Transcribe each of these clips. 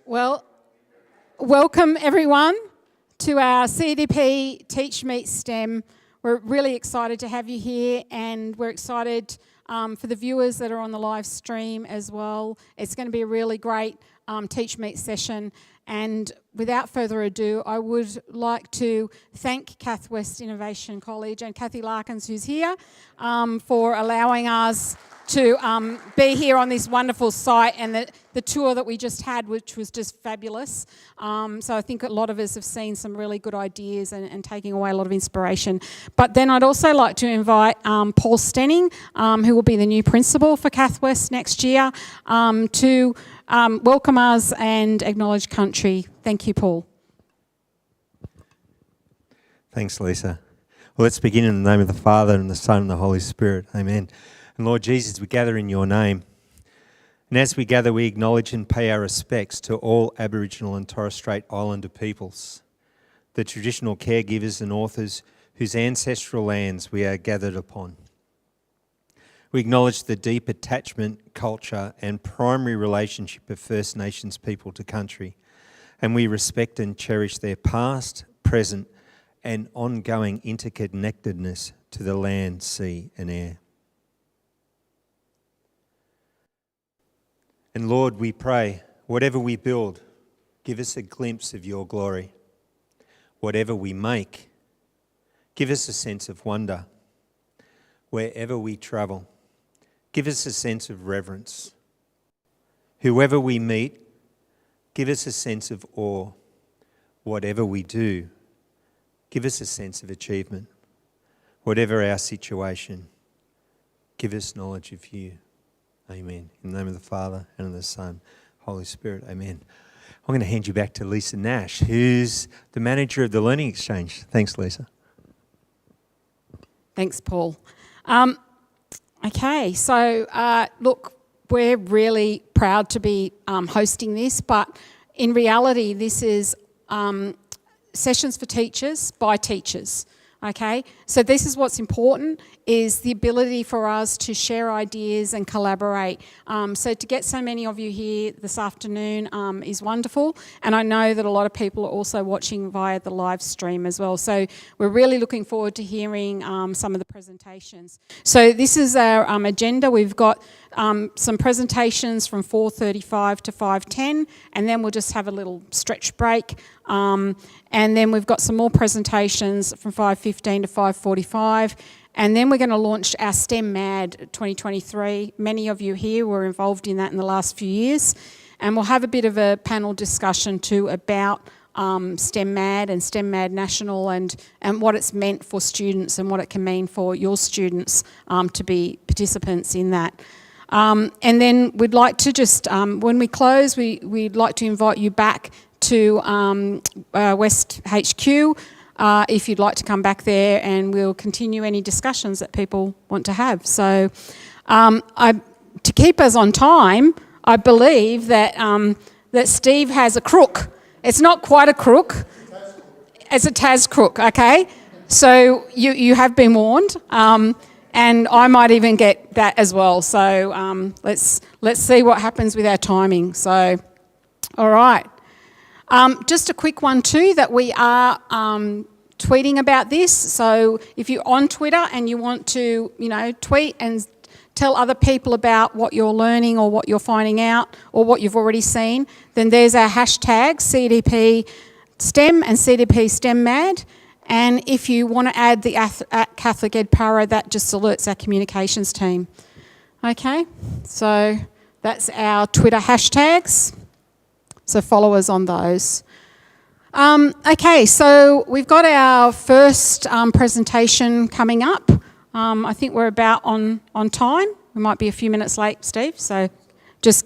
Well, welcome everyone to our CEDP TeachMeet STEM. We're really excited to have you here, and we're excited for the viewers that are on the live stream as well. It's going to be a really great TeachMeet session, and without further ado, I would like to thank Cath West Innovation College and Kathy Larkins, who's here, for allowing us to be here on this wonderful site, and the tour that we just had, which was just fabulous. So I think a lot of us have seen some really good ideas and taking away a lot of inspiration. But then I'd also like to invite Paul Stenning, who will be the new principal for Cath West next year, to welcome us and acknowledge country. Thank you, Paul. Thanks, Lisa. Well, let's begin in the name of the Father and the Son and the Holy Spirit. Amen. And Lord Jesus, we gather in your name. And as we gather, we acknowledge and pay our respects to all Aboriginal and Torres Strait Islander peoples, the traditional caregivers and authors whose ancestral lands we are gathered upon. We acknowledge the deep attachment, culture and primary relationship of First Nations people to country, and we respect and cherish their past, present and ongoing interconnectedness to the land, sea and air. And Lord, we pray, whatever we build, give us a glimpse of your glory. Whatever we make, give us a sense of wonder. Wherever we travel, give us a sense of reverence. Whoever we meet, give us a sense of awe. Whatever we do, give us a sense of achievement. Whatever our situation, give us knowledge of you. Amen. In the name of the Father and of the Son, Holy Spirit. Amen. I'm going to hand you back to Lisa Nash, who's the manager of the Learning Exchange. Thanks, Lisa. Thanks, Paul. Okay, so look, we're really proud to be hosting this, but in reality, this is sessions for teachers by teachers. Okay, so this is what's important, is the ability for us to share ideas and collaborate. So to get so many of you here this afternoon is wonderful, and I know that a lot of people are also watching via the live stream as well. So we're really looking forward to hearing some of the presentations. So this is our agenda. We've got some presentations from 4:35 to 5:10, and then we'll just have a little stretch break. And then we've got some more presentations from 5:15 to 5:45. And then we're going to launch our STEM MAD 2023. Many of you here were involved in that in the last few years. And we'll have a bit of a panel discussion too about STEM MAD and STEM MAD National and what it's meant for students and what it can mean for your students to be participants in that. And then we'd like to just, when we close, we'd like to invite you back to West HQ if you'd like to come back there, and we'll continue any discussions that people want to have. So to keep us on time, I believe that that Steve has a crook. It's not quite a crook. It's a Tas crook, okay? So you have been warned, and I might even get that as well. So let's see what happens with our timing. So, all right. Just a quick one too, that we are tweeting about this. So if you're on Twitter and you want to, tweet and tell other people about what you're learning or what you're finding out or what you've already seen, then there's our hashtags, CEDP STEM and CEDP STEM MAD. And if you want to add the at Catholic Ed Para, that just alerts our communications team. Okay, so that's our Twitter hashtags. So follow us on those. Okay, so we've got our first presentation coming up. I think we're about on time. We might be a few minutes late, Steve, so just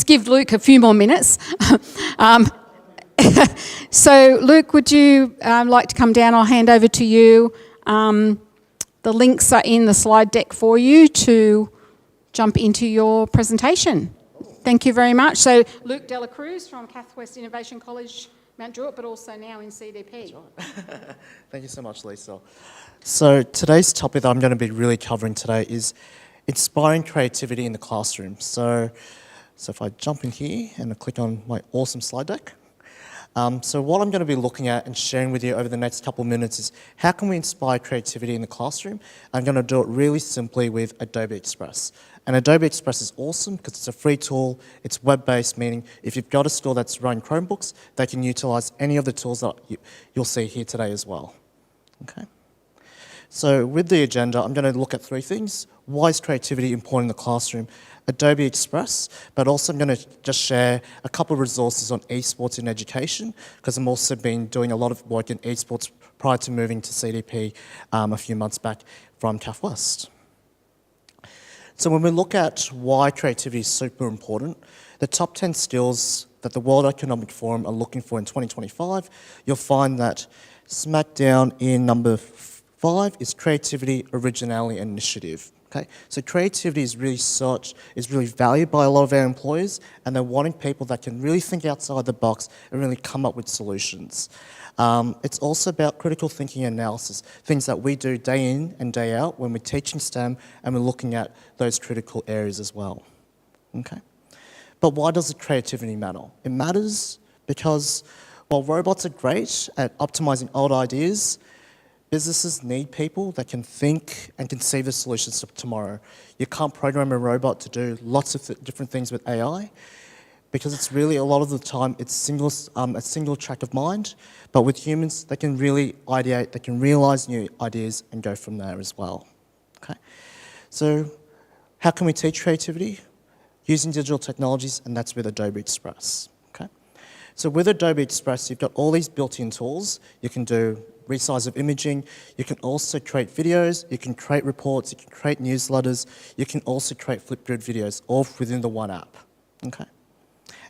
give Luke a few more minutes. So Luke, would you like to come down? I'll hand over to you. The links are in the slide deck for you to jump into your presentation. Thank you very much. So Luke Dela Cruz from Cath West Innovation College, Mount Druitt, but also now in CEDP. That's right. Thank you so much, Lisa. So today's topic that I'm going to be really covering today is inspiring creativity in the classroom. So So if I jump in here and I click on my awesome slide deck. So what I'm going to be looking at and sharing with you over the next couple of minutes is how can we inspire creativity in the classroom? I'm going to do it really simply with Adobe Express. And Adobe Express is awesome because it's a free tool, it's web-based, meaning if you've got a store that's running Chromebooks, they can utilize any of the tools that you'll see here today as well. Okay. So with the agenda, I'm going to look at three things. Why is creativity important in the classroom? Adobe Express, but also I'm going to just share a couple of resources on esports in education, because I've also been doing a lot of work in esports prior to moving to CEDP a few months back from CAF West. So when we look at why creativity is super important, the top 10 skills that the World Economic Forum are looking for in 2025, you'll find that smack down in number 5 is creativity, originality, and initiative. Okay, so creativity is really valued by a lot of our employers, and they're wanting people that can really think outside the box and really come up with solutions. It's also about critical thinking and analysis, things that we do day in and day out when we're teaching STEM and we're looking at those critical areas as well. Okay, but why does the creativity matter? It matters because while robots are great at optimizing old ideas, businesses need people that can think and conceive the solutions of tomorrow. You can't program a robot to do lots of different things with AI because it's really, a lot of the time, it's a single track of mind. But with humans, they can really ideate, they can realize new ideas and go from there as well. Okay? So how can we teach creativity? Using digital technologies, and that's with Adobe Express. Okay? So with Adobe Express, you've got all these built-in tools. You can do resize of imaging, you can also create videos, you can create reports, you can create newsletters, you can also create Flipgrid videos, all within the one app. Okay?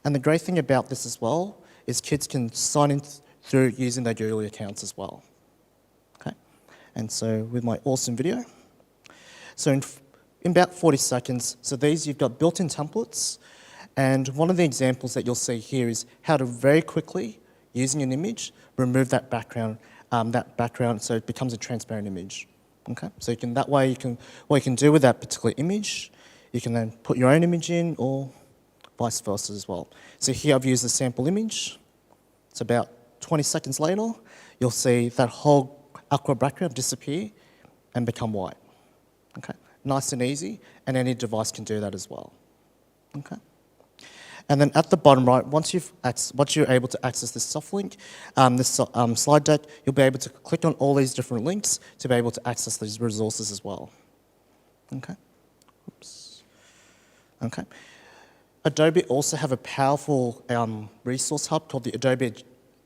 And the great thing about this as well is kids can sign in through using their Google accounts as well. Okay? And so with my awesome video, so in about 40 seconds, so these you've got built-in templates, and one of the examples that you'll see here is how to very quickly, using an image, remove that background so it becomes a transparent image. Okay, so you can, that way what you can do with that particular image, you can then put your own image in or vice versa as well. So here I've used the sample image. It's about 20 seconds later, you'll see that whole aqua background disappear and become white. Okay, nice and easy, and any device can do that as well. Okay. And then at the bottom right, once you're able to access this soft link, this slide deck, you'll be able to click on all these different links to be able to access these resources as well. Okay. Oops. Okay. Adobe also have a powerful resource hub called the Adobe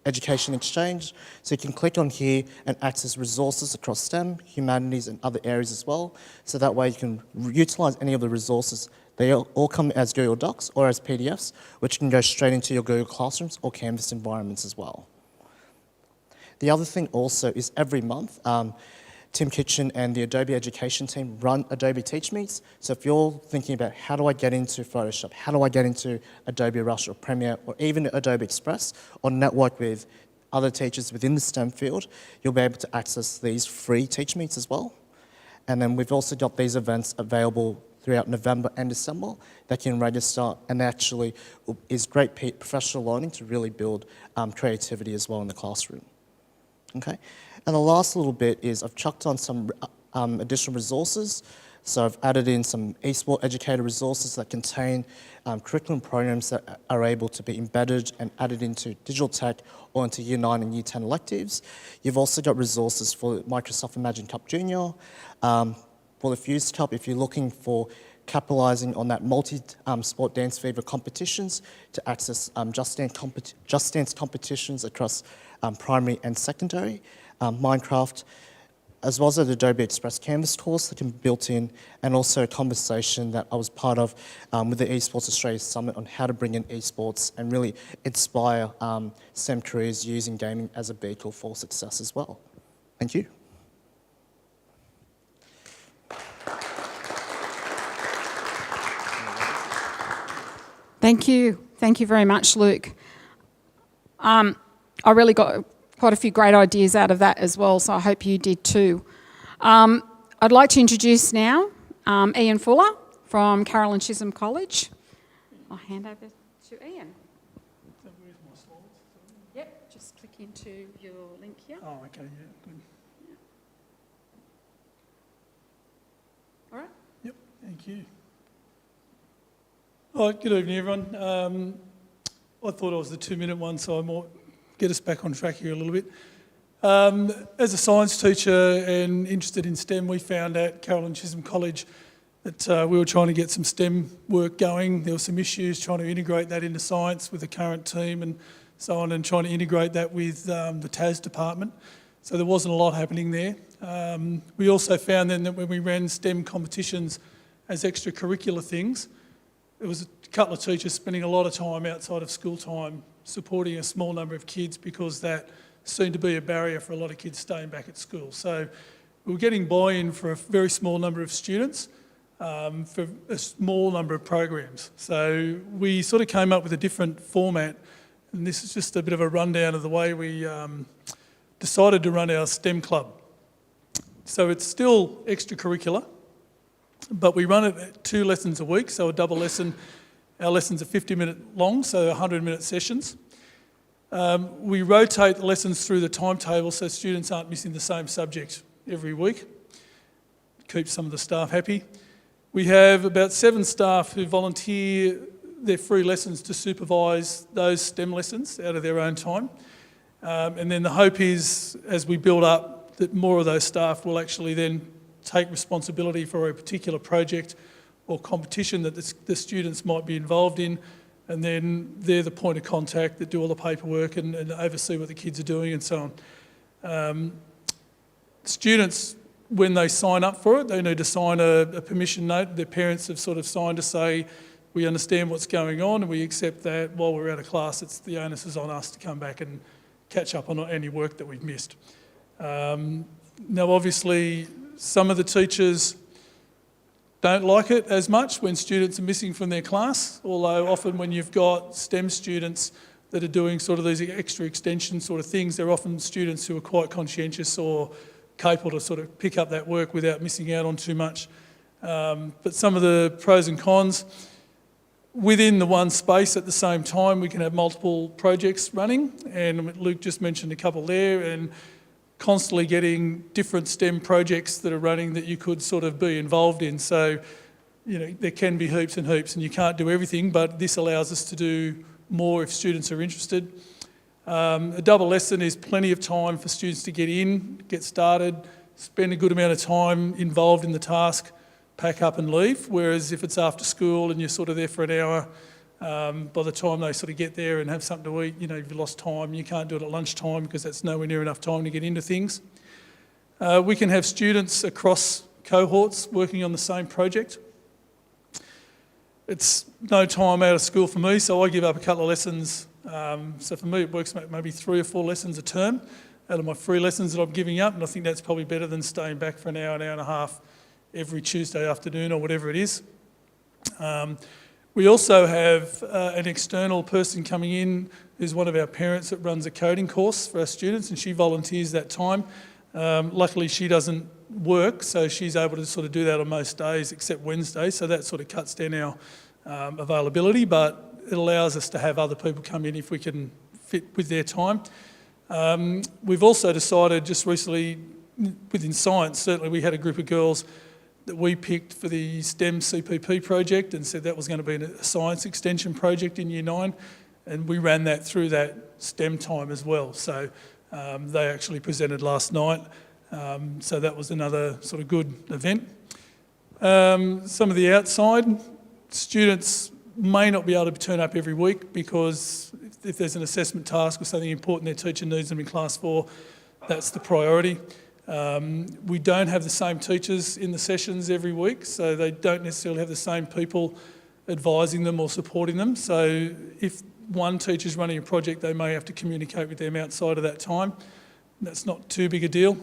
Education Exchange. So you can click on here and access resources across STEM, humanities, and other areas as well. So that way you can utilize any of the resources. They all come as Google Docs or as PDFs, which can go straight into your Google Classrooms or Canvas environments as well. The other thing also is every month, Tim Kitchen and the Adobe Education team run Adobe TeachMeets. So if you're thinking about how do I get into Photoshop, how do I get into Adobe Rush or Premiere or even Adobe Express or network with other teachers within the STEM field, you'll be able to access these free TeachMeets as well. And then we've also got these events available throughout November and December that can register, and actually is great professional learning to really build creativity as well in the classroom. Okay, and the last little bit is I've chucked on some additional resources. So I've added in some eSport educator resources that contain curriculum programs that are able to be embedded and added into digital tech or into Year 9 and Year 10 electives. You've also got resources for Microsoft Imagine Cup Junior, for the Fuse Cup if you're looking for capitalising on that multi-sport dance fever competitions to access Just Dance competitions across primary and secondary, Minecraft, as well as the Adobe Express Canvas course that can be built in, and also a conversation that I was part of with the Esports Australia Summit on how to bring in esports and really inspire STEM careers using gaming as a vehicle for success as well. Thank you. Thank you. Thank you very much, Luke. I really got quite a few great ideas out of that as well, so I hope you did too. I'd like to introduce now Ian Fuller from Carolyn Chisholm College. I'll hand over to Ian. Where's my slides? Yep, just click into your link here. Oh, okay, yeah, good. All right. Yep, thank you. Oh, good evening, everyone. I thought I was the 2-minute one, so I might get us back on track here a little bit. As a science teacher and interested in STEM, we found at Carolyn Chisholm College that we were trying to get some STEM work going. There were some issues trying to integrate that into science with the current team and so on, and trying to integrate that with the TAS department. So there wasn't a lot happening there. We also found then that when we ran STEM competitions as extracurricular things, there was a couple of teachers spending a lot of time outside of school time supporting a small number of kids because that seemed to be a barrier for a lot of kids staying back at school. So we were getting buy-in for a very small number of students for a small number of programs. So we sort of came up with a different format, and this is just a bit of a rundown of the way we decided to run our STEM club. So it's still extracurricular, but we run it at 2 lessons a week, so a double lesson. Our lessons are 50-minute long, so 100-minute sessions. We rotate the lessons through the timetable so students aren't missing the same subject every week. Keeps some of the staff happy. We have about 7 staff who volunteer their free lessons to supervise those STEM lessons out of their own time. And then the hope is, as we build up, that more of those staff will actually then take responsibility for a particular project or competition that the students might be involved in, and then they're the point of contact that do all the paperwork and oversee what the kids are doing and so on. Students, when they sign up for it, they need to sign a permission note. Their parents have sort of signed to say, we understand what's going on and we accept that while we're out of class, the onus is on us to come back and catch up on any work that we've missed. Now, obviously, some of the teachers don't like it as much when students are missing from their class, although often when you've got STEM students that are doing sort of these extra extension sort of things, they're often students who are quite conscientious or capable to sort of pick up that work without missing out on too much. But some of the pros and cons, within the one space at the same time, we can have multiple projects running, and Luke just mentioned a couple there, and constantly getting different STEM projects that are running that you could sort of be involved in. So, you know, there can be heaps and heaps and you can't do everything, but this allows us to do more if students are interested. A double lesson is plenty of time for students to get in, get started, spend a good amount of time involved in the task, pack up and leave. Whereas if it's after school and you're sort of there for an hour, by the time they sort of get there and have something to eat, you know, you've lost time. You can't do it at lunchtime because that's nowhere near enough time to get into things. We can have students across cohorts working on the same project. It's no time out of school for me, so I give up a couple of lessons. So for me, it works maybe 3 or 4 lessons a term out of my free lessons that I'm giving up, and I think that's probably better than staying back for an hour and a half every Tuesday afternoon or whatever it is. We also have an external person coming in who's one of our parents that runs a coding course for our students, and she volunteers that time. Luckily, she doesn't work, so she's able to sort of do that on most days except Wednesday, so that sort of cuts down our availability, but it allows us to have other people come in if we can fit with their time. We've also decided just recently, within science, certainly we had a group of girls that we picked for the STEM CPP project and said that was going to be a science extension project in Year 9, and we ran that through that STEM time as well. So they actually presented last night, so that was another sort of good event. Some of the outside students may not be able to turn up every week because if there's an assessment task or something important their teacher needs them in class for, that's the priority. We don't have the same teachers in the sessions every week, so they don't necessarily have the same people advising them or supporting them. So if one teacher's running a project, they may have to communicate with them outside of that time. That's not too big a deal.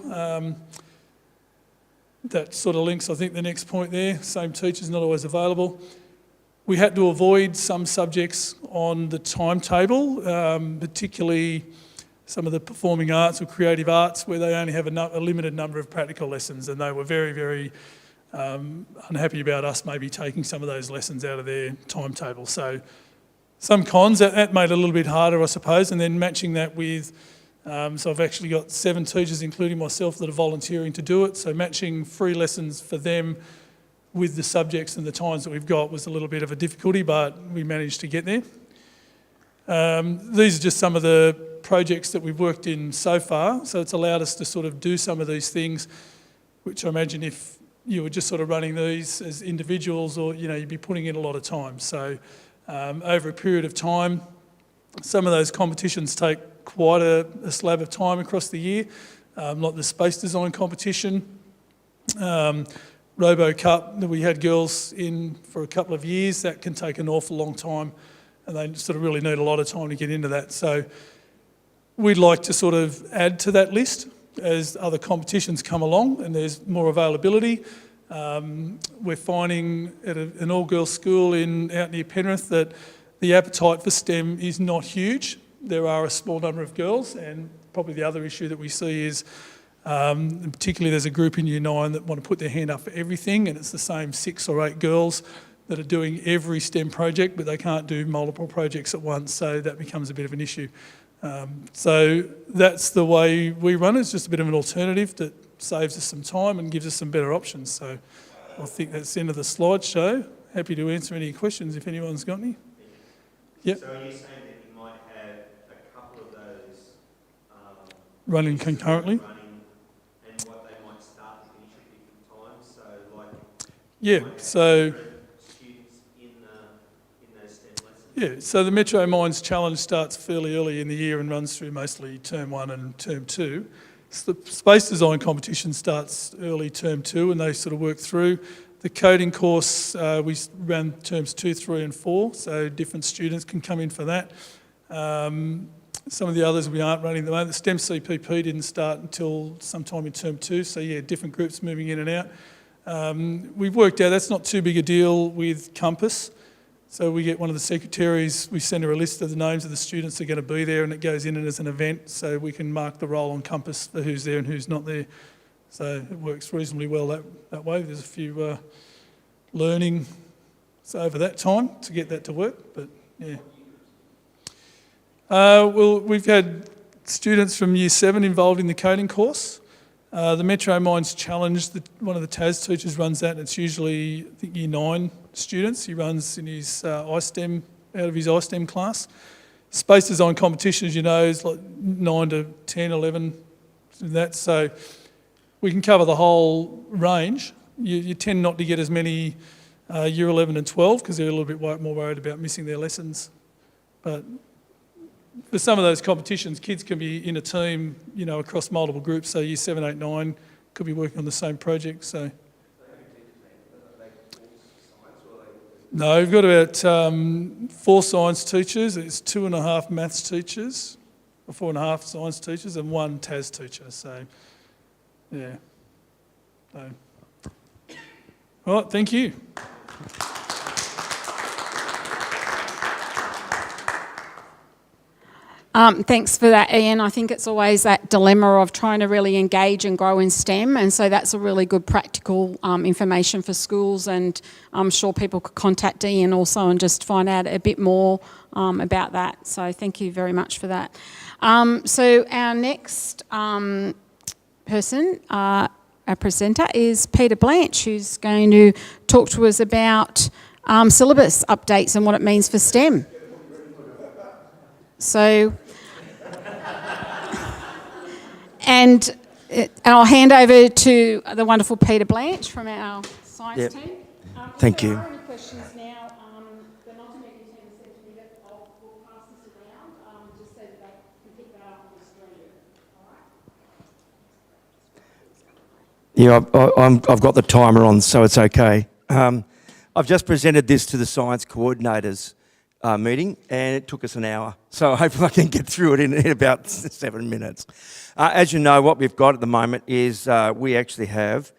That sort of links, I think, the next point there. Same teacher's not always available. We had to avoid some subjects on the timetable, particularly some of the performing arts or creative arts where they only have a limited number of practical lessons, and they were very, very unhappy about us maybe taking some of those lessons out of their timetable. So some cons, that made it a little bit harder, I suppose, and then matching that with, so I've actually got 7 teachers, including myself, that are volunteering to do it. So matching free lessons for them with the subjects and the times that we've got was a little bit of a difficulty, but we managed to get there. These are just some of the projects that we've worked in so far. So it's allowed us to sort of do some of these things, which I imagine if you were just sort of running these as individuals, or you'd be putting in a lot of time. So over a period of time, some of those competitions take quite a slab of time across the year, like the space design competition, Robo Cup that we had girls in for a couple of years. That can take an awful long time, and they sort of really need a lot of time to get into that. So we'd like to sort of add to that list as other competitions come along and there's more availability. We're finding at an all-girls school out near Penrith that the appetite for STEM is not huge. There are a small number of girls, and probably the other issue that we see is particularly there's a group in Year 9 that want to put their hand up for everything, and it's the same 6 or 8 girls that are doing every STEM project, but they can't do multiple projects at once, so that becomes a bit of an issue. So that's the way we run it. It's just a bit of an alternative that saves us some time and gives us some better options. So I think that's the end of the slideshow. Happy to answer any questions if anyone's got any. Yep. So are you saying that you might have a couple of those running concurrently? And what they might start and finish at different times? So like Yeah, so students in those STEM lessons? yeah, so the Metro Minds Challenge starts fairly early in the year and runs through mostly term 1 and term 2. So the space design competition starts early term 2 and they sort of work through. The coding course, we ran terms 2, 3 and 4, so different students can come in for that. Some of the others we aren't running at the moment. The STEM CPP didn't start until sometime in term 2, so yeah, different groups moving in and out. We've worked out that's not too big a deal with Compass. So we get one of the secretaries, we send her a list of the names of the students that are going to be there, and it goes in as an event, so we can mark the roll on Compass for who's there and who's not there. So it works reasonably well that way. There's a few learning over that time to get that to work, but yeah. Well, we've had students from Year 7 involved in the coding course. The Metro Minds Challenge, one of the TAS teachers runs that, and it's usually, I think, Year 9 students. He runs in his iSTEM, out of his iSTEM class. Space design competition, as you know, is like 9 to 10, 11, that. So we can cover the whole range. You tend not to get as many Year 11 and 12 because they're a little bit more worried about missing their lessons. But for some of those competitions, kids can be in a team, across multiple groups. So Year 7, 8, 9 could be working on the same project. So no, we've got about 4 science teachers. It's 2.5 maths teachers, or 4.5 science teachers, and 1 TAS teacher. So yeah. So, all right, thank you. Thanks for that, Ian. I think it's always that dilemma of trying to really engage and grow in STEM, and so that's a really good practical information for schools, and I'm sure people could contact Ian also and just find out a bit more about that. So thank you very much for that. So our next person, our presenter, is Peter Blanche, who's going to talk to us about syllabus updates and what it means for STEM. So, and I'll hand over to the wonderful Peter Blanche from our science team. Thank you. If there are any questions now, the multimedia team has said to me that we'll pass this around just so that they can pick that up on the screen. All right? Yeah, I've got the timer on, so it's okay. I've just presented this to the science coordinators meeting, and it took us an hour. So hopefully I can get through it in about 7 minutes. As you know, what we've got at the moment is we actually have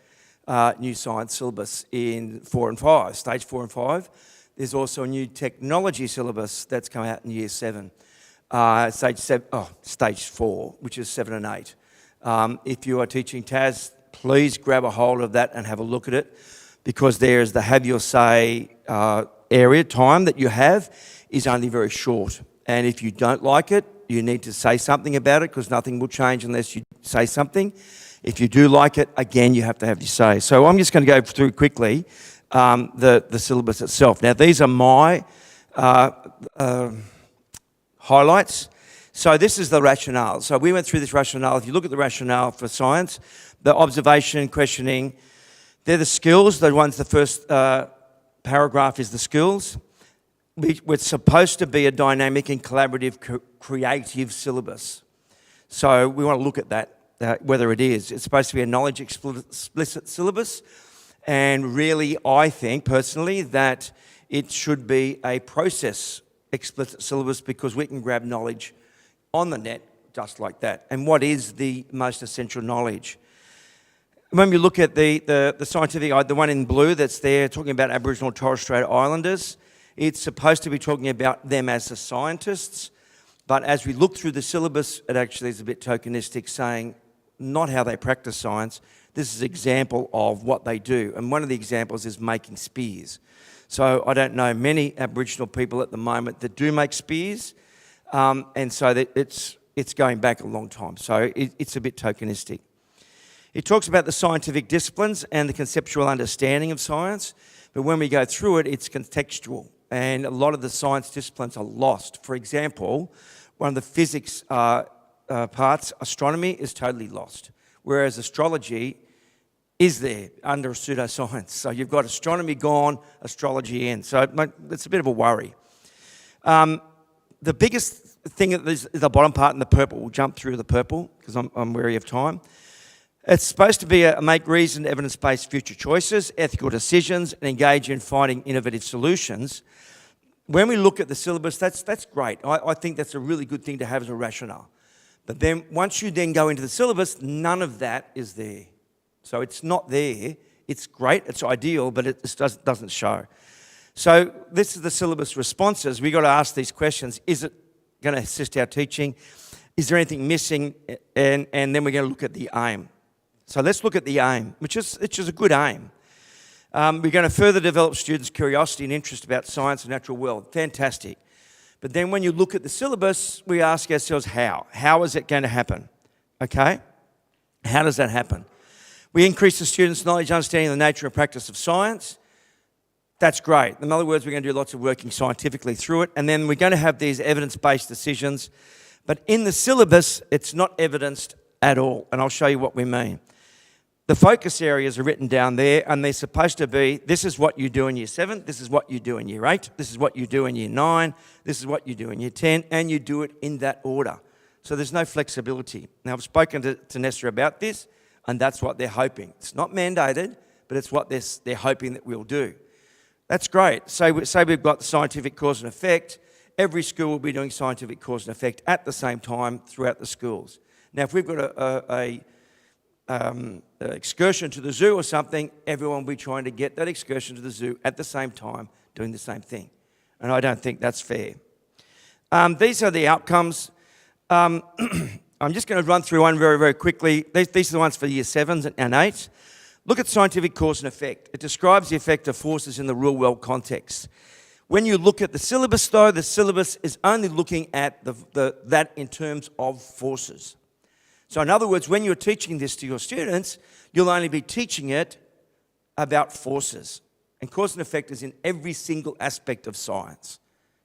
new science syllabus in 4 and 5, stage 4 and 5. There's also a new technology syllabus that's come out in Year 7, stage 4, which is 7 and 8. If you are teaching TAS, please grab a hold of that and have a look at it. because there's the have your say area, time that you have is only very short. And if you don't like it, you need to say something about it, because nothing will change unless you say something. If you do like it, again, you have to have your say. So I'm just going to go through quickly the syllabus itself. Now, these are my highlights. So this is the rationale. So we went through this rationale. If you look at the rationale for science, the observation, questioning, they're the skills. The ones, the first paragraph is the skills. We're supposed to be a dynamic and collaborative, creative syllabus. So we want to look at that, whether it is. It's supposed to be a knowledge explicit syllabus. And really, I think personally that it should be a process explicit syllabus, because we can grab knowledge on the net just like that. And what is the most essential knowledge? When we look at the scientific, the one in blue that's there talking about Aboriginal and Torres Strait Islanders, it's supposed to be talking about them as the scientists, but as we look through the syllabus, it actually is a bit tokenistic, saying not how they practice science. This is an example of what they do, and one of the examples is making spears. So I don't know many Aboriginal people at the moment that do make spears, and so that it's going back a long time. So it's a bit tokenistic. It talks about the scientific disciplines and the conceptual understanding of science, but when we go through it, it's contextual. And a lot of the science disciplines are lost. For example, one of the physics parts, astronomy, is totally lost, whereas astrology is there under pseudoscience. So you've got astronomy gone, astrology in. So it's a bit of a worry. The biggest thing is the bottom part in the purple. We'll jump through the purple because I'm wary of time. It's supposed to be make reasoned, evidence-based future choices, ethical decisions, and engage in finding innovative solutions. When we look at the syllabus, that's great. I think that's a really good thing to have as a rationale. But then once you then go into the syllabus, none of that is there. So it's not there. It's great, it's ideal, but it just doesn't show. So this is the syllabus responses. We've got to ask these questions. Is it going to assist our teaching? Is there anything missing? And then we're going to look at the aim. So let's look at the aim, which is a good aim. We're going to further develop students' curiosity and interest about science and natural world. Fantastic. But then when you look at the syllabus, we ask ourselves how. How is it going to happen? Okay? How does that happen? We increase the students' knowledge, understanding of the nature and practice of science. That's great. In other words, we're going to do lots of working scientifically through it. And then we're going to have these evidence-based decisions. But in the syllabus, it's not evidenced at all. And I'll show you what we mean. The focus areas are written down there, and they're supposed to be, this is what you do in Year 7, this is what you do in Year 8, this is what you do in Year 9, this is what you do in Year 10, and you do it in that order. So there's no flexibility. Now, I've spoken to Nessa about this, and that's what they're hoping. It's not mandated, but it's what they're hoping that we'll do. That's great. Say we've got the scientific cause and effect. Every school will be doing scientific cause and effect at the same time throughout the schools. Now, if we've got an excursion to the zoo or something, everyone will be trying to get that excursion to the zoo at the same time, doing the same thing. And I don't think that's fair. These are the outcomes. I'm just going to run through one very, very quickly. These are the ones for Year 7s and 8s. Look at scientific cause and effect. It describes the effect of forces in the real world context. When you look at the syllabus, though, the syllabus is only looking at that in terms of forces. So in other words, when you're teaching this to your students, you'll only be teaching it about forces. And cause and effect is in every single aspect of science.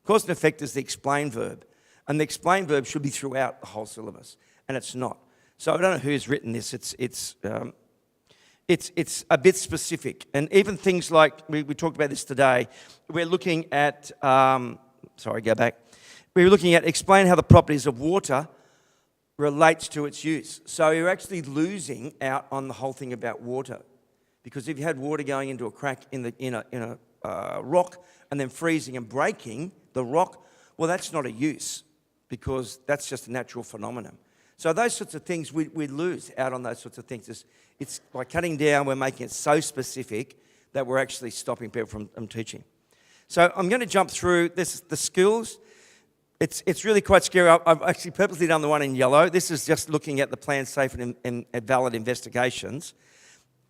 Cause and effect is the explain verb. And the explain verb should be throughout the whole syllabus. And it's not. So I don't know who's written this. It's a bit specific. And even things like, we talked about this today, we're looking at, we're looking at explain how the properties of water relates to its use. So you're actually losing out on the whole thing about water, because if you had water going into a crack in a rock and then freezing and breaking the rock, well, that's not a use, because that's just a natural phenomenon. So those sorts of things, we lose out on those sorts of things. It's by cutting down, we're making it so specific that we're actually stopping people from teaching. So I'm going to jump through this, the skills. It's really quite scary. I've actually purposely done the one in yellow. This is just looking at the planned, safe and valid investigations.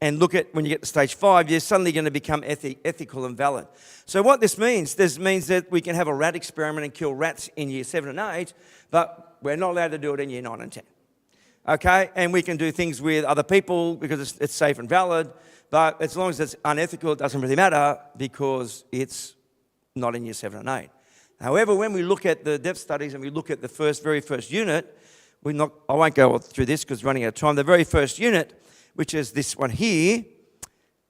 and look at when you get to stage 5, you're suddenly going to become ethical and valid. So what this means that we can have a rat experiment and kill rats in year 7 and 8, but we're not allowed to do it in year 9 and 10. Okay, and we can do things with other people because it's safe and valid, but as long as it's unethical, it doesn't really matter because it's not in year 7 and 8. However, when we look at the depth studies and we look at the very first unit, I won't go through this because we're running out of time. The very first unit, which is this one here,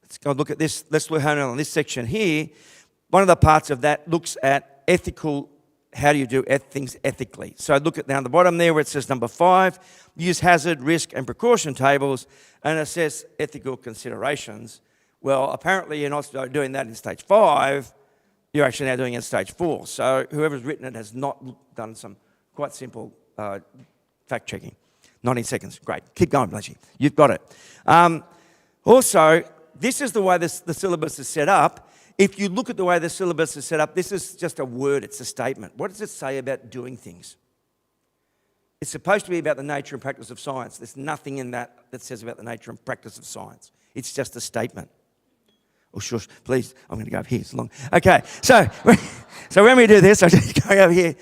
let's go look at this. Let's look on this section here. One of the parts of that looks at ethical. How do you do things ethically? So look at down the bottom there where it says number 5, use hazard, risk and precaution tables and assess ethical considerations. Well, apparently you're not doing that in stage 5, you're actually now doing it in stage 4. So whoever's written it has not done some quite simple fact checking. 19 seconds, great. Keep going, Blanchie. You've got it. Also, this is the way the syllabus is set up. If you look at the way the syllabus is set up, this is just a word, it's a statement. What does it say about doing things? It's supposed to be about the nature and practice of science. There's nothing in that says about the nature and practice of science. It's just a statement. Oh, shush, please, I'm going to go up here, it's long. Okay, so when we do this, I just go over here.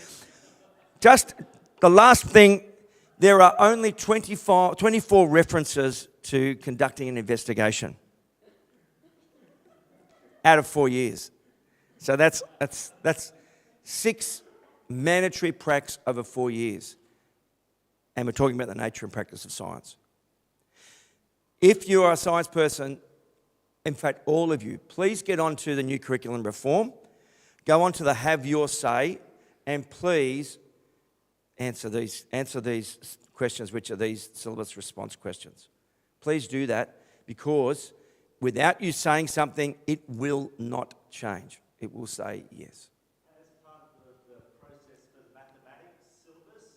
Just the last thing, there are only 24 references to conducting an investigation out of 4 years. So that's 6 mandatory pracs over 4 years. And we're talking about the nature and practice of science. If you are a science person, in fact, all of you, please get onto the new curriculum reform. Go on to the Have Your Say, and please answer these questions, which are these syllabus response questions. Please do that, because without you saying something, it will not change. It will say yes. As part of the process for the mathematics syllabus,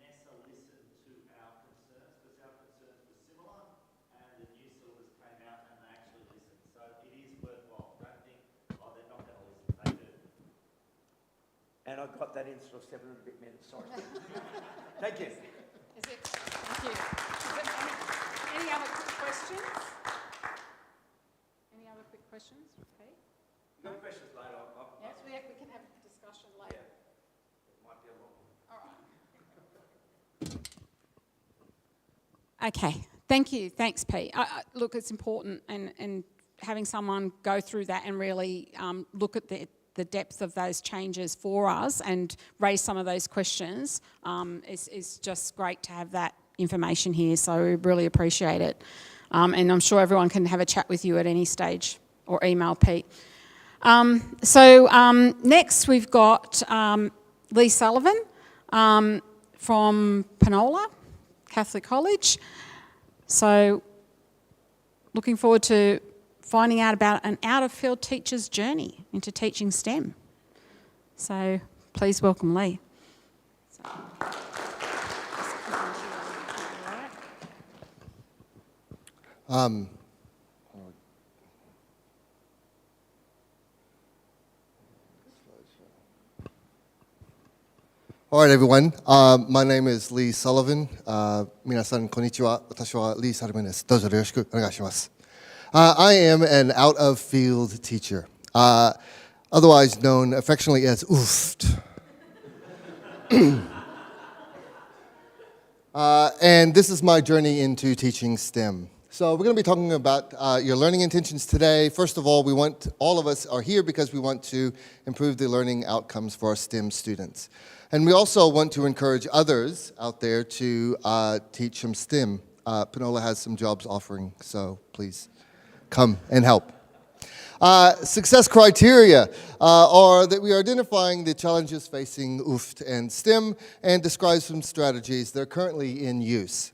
NASA listened to our concerns because our concerns were similar, and the new syllabus came out and they actually listened. So it is worthwhile. Don't think, oh, they're not going to listen. They do. And I got that in sort of 7 minutes. Sorry. Thank you. Is it? Thank you. Any other quick questions? Any other quick questions? Okay. No questions later. Yes, we can have a discussion later. Yeah. It might be a long one. All right. Okay. Thank you. Thanks, Pete. Look, it's important, and having someone go through that and really look at the depth of those changes for us and raise some of those questions is just great to have that information here. So we really appreciate it. And I'm sure everyone can have a chat with you at any stage or email Pete. Next we've got Lee Sullivan from Penola Catholic College. So looking forward to finding out about an out-of-field teacher's journey into teaching STEM. So please welcome Lee. All right, everyone. My name is Lee Sullivan. 皆さん、こんにちは。私は Lee Sullivan です。どうぞよろしくお願いします。I am an out-of-field teacher, otherwise known affectionately as OOFT. And this is my journey into teaching STEM. So we're going to be talking about your learning intentions today. First of all, all of us are here because we want to improve the learning outcomes for our STEM students. And we also want to encourage others out there to teach some STEM. Penola has some jobs offering, so please come and help. Success criteria are that we are identifying the challenges facing OOFT and STEM and describe some strategies that are currently in use.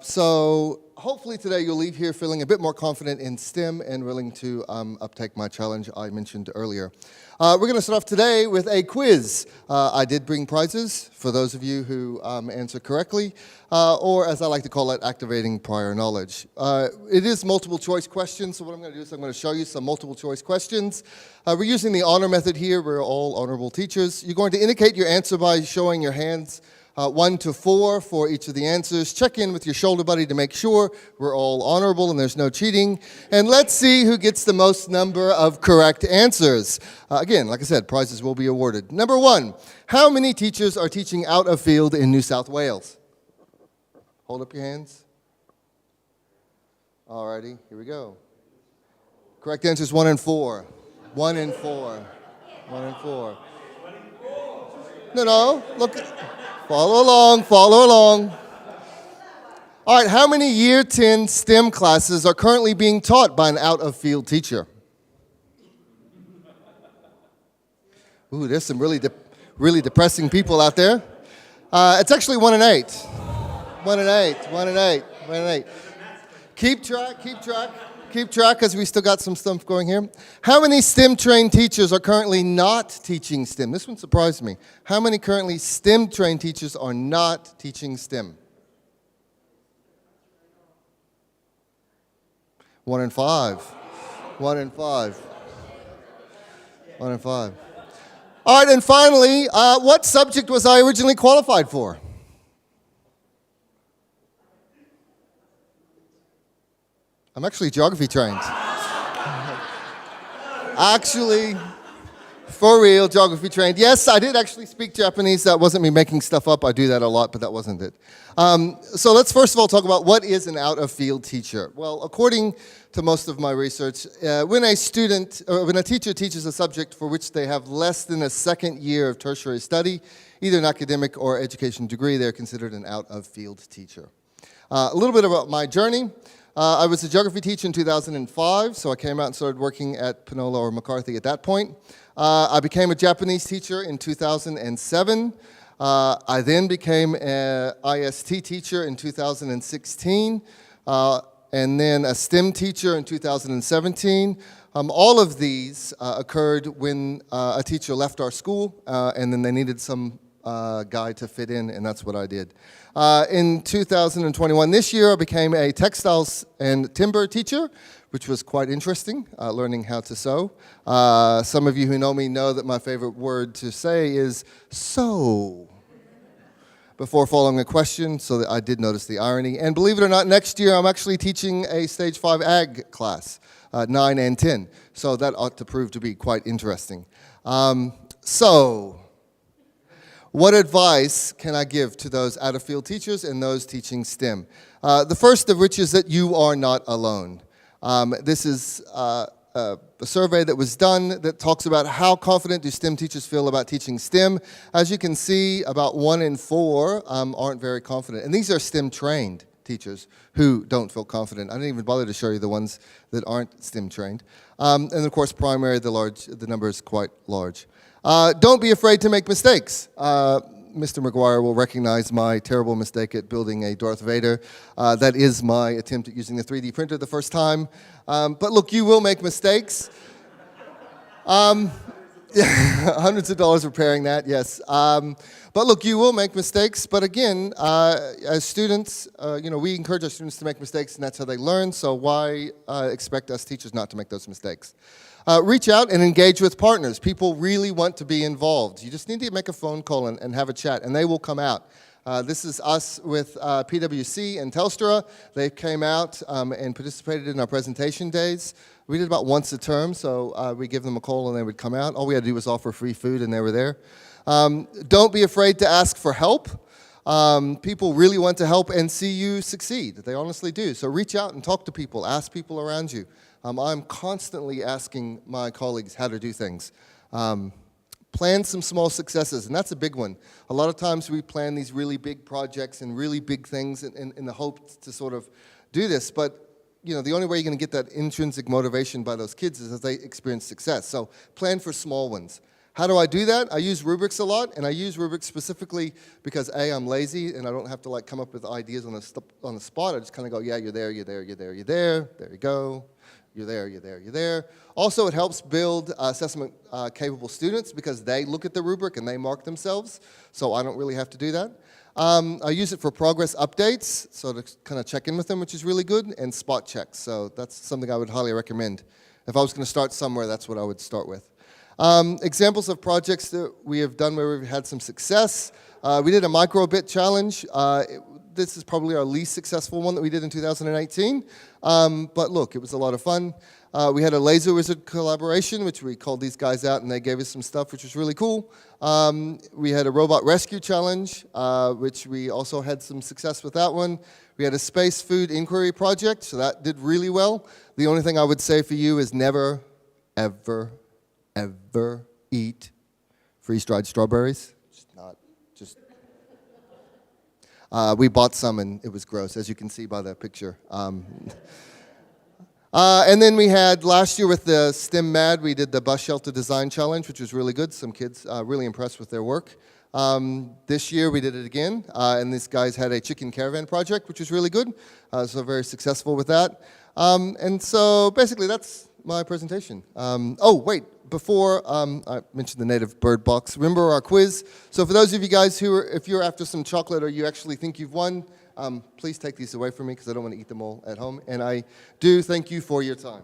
So hopefully today you'll leave here feeling a bit more confident in STEM and willing to uptake my challenge I mentioned earlier. We're going to start off today with a quiz. I did bring prizes for those of you who answer correctly, or as I like to call it, activating prior knowledge. It is multiple choice questions, so what I'm going to do is I'm going to show you some multiple choice questions. We're using the honor method here. We're all honorable teachers. You're going to indicate your answer by showing your hands 1 to 4 for each of the answers. Check in with your shoulder buddy to make sure we're all honorable and there's no cheating. And let's see who gets the most number of correct answers. Again, like I said, prizes will be awarded. Number 1, how many teachers are teaching out of field in New South Wales? Hold up your hands. Alrighty, here we go. Correct answer is 1 in 4. 1 in 4. 1 in 4. No, look, follow along. All right, how many Year 10 STEM classes are currently being taught by an out-of-field teacher? Ooh, there's some really depressing people out there. It's actually 1 in 8. 1 in 8, 1 in 8, 1 in 8. Keep track, because we still got some stuff going here. How many STEM-trained teachers are currently not teaching STEM? This one surprised me. How many currently STEM-trained teachers are not teaching STEM? 1 in 5. 1 in 5. 1 in 5. All right, and finally, what subject was I originally qualified for? I'm actually geography trained. Actually, for real, geography trained. Yes, I did actually speak Japanese. That wasn't me making stuff up. I do that a lot, but that wasn't it. So let's first of all talk about what is an out-of-field teacher. Well, according to most of my research, when a teacher teaches a subject for which they have less than a second year of tertiary study, either an academic or education degree, they're considered an out-of-field teacher. A little bit about my journey. I was a geography teacher in 2005, so I came out and started working at Panola or McCarthy at that point. I became a Japanese teacher in 2007. I then became an IST teacher in 2016, and then a STEM teacher in 2017. All of these occurred when a teacher left our school, and then they needed some guy to fit in, and that's what I did. In 2021, this year, I became a textiles and timber teacher, which was quite interesting, learning how to sew. Some of you who know me know that my favorite word to say is sew, before following a question, so that I did notice the irony. And believe it or not, next year, I'm actually teaching a Stage 5 Ag class, 9 and 10. So that ought to prove to be quite interesting. What advice can I give to those out-of-field teachers and those teaching STEM? The first of which is that you are not alone. This is a survey that was done that talks about how confident do STEM teachers feel about teaching STEM. As you can see, about 1 in 4 aren't very confident. And these are STEM-trained teachers who don't feel confident. I didn't even bother to show you the ones that aren't STEM-trained. And of course, primary, the number is quite large. Don't be afraid to make mistakes. Mr. McGuire will recognize my terrible mistake at building a Darth Vader. That is my attempt at using the 3D printer the first time. But look, you will make mistakes. Hundreds of dollars repairing that, yes. But look, you will make mistakes. But again, as students, we encourage our students to make mistakes, and that's how they learn. So why expect us teachers not to make those mistakes? Reach out and engage with partners. People really want to be involved. You just need to make a phone call and have a chat, and they will come out. This is us with PwC and Telstra. They came out and participated in our presentation days. We did about once a term, so we give them a call and they would come out. All we had to do was offer free food and they were there. Don't be afraid to ask for help. People really want to help and see you succeed. They honestly do. So reach out and talk to people. Ask people around you. I'm constantly asking my colleagues how to do things. Plan some small successes, and that's a big one. A lot of times we plan these really big projects and really big things in the hope to sort of do this, but the only way you're going to get that intrinsic motivation by those kids is if they experience success. So plan for small ones. How do I do that? I use rubrics a lot, and I use rubrics specifically because A, I'm lazy, and I don't have to come up with ideas on the spot. I just kind of go, yeah, you're there, you're there, you're there, you're there, there you go. You're there, you're there, you're there. Also, it helps build assessment-capable students because they look at the rubric and they mark themselves, so I don't really have to do that. I use it for progress updates, so to kind of check in with them, which is really good, and spot checks. So that's something I would highly recommend. If I was going to start somewhere, that's what I would start with. Examples of projects that we have done where we've had some success. We did a micro-bit challenge. This is probably our least successful one that we did in 2018. But look, it was a lot of fun. We had a Laser Wizard collaboration, which we called these guys out, and they gave us some stuff, which was really cool. We had a robot rescue challenge, which we also had some success with that one. We had a space food inquiry project, so that did really well. The only thing I would say for you is never, ever, ever eat freeze-dried strawberries. We bought some, and it was gross, as you can see by that picture. And then we had, last year with the STEM MAD, we did the bus shelter design challenge, which was really good. Some kids really impressed with their work. This year we did it again, and these guys had a chicken caravan project, which was really good. So very successful with that. And so basically that's my presentation. Oh, wait. Before I mentioned the native bird box, remember our quiz. So for those of you guys who are, if you're after some chocolate or you actually think you've won, please take these away from me because I don't want to eat them all at home. And I do thank you for your time.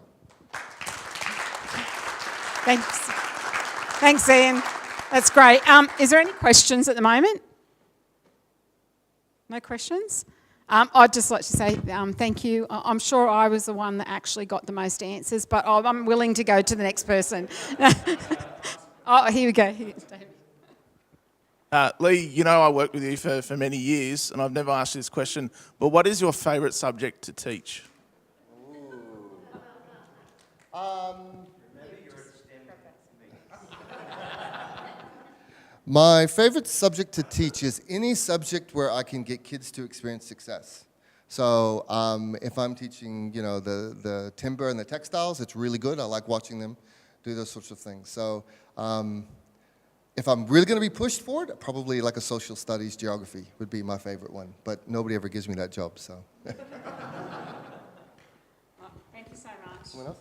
Thanks. Thanks, Ian. That's great. Is there any questions at the moment? No questions? I'd just like to say thank you. I'm sure I was the one that actually got the most answers, but I'm willing to go to the next person. Oh, here we go. Lee, you know I worked with you for many years, and I've never asked you this question, but what is your favourite subject to teach? My favorite subject to teach is any subject where I can get kids to experience success. So if I'm teaching, you know, the timber and the textiles, it's really good. I like watching them do those sorts of things. So if I'm really going to be pushed for it, probably like a social studies geography would be my favorite one. But nobody ever gives me that job, so. Thank you so much. Someone else?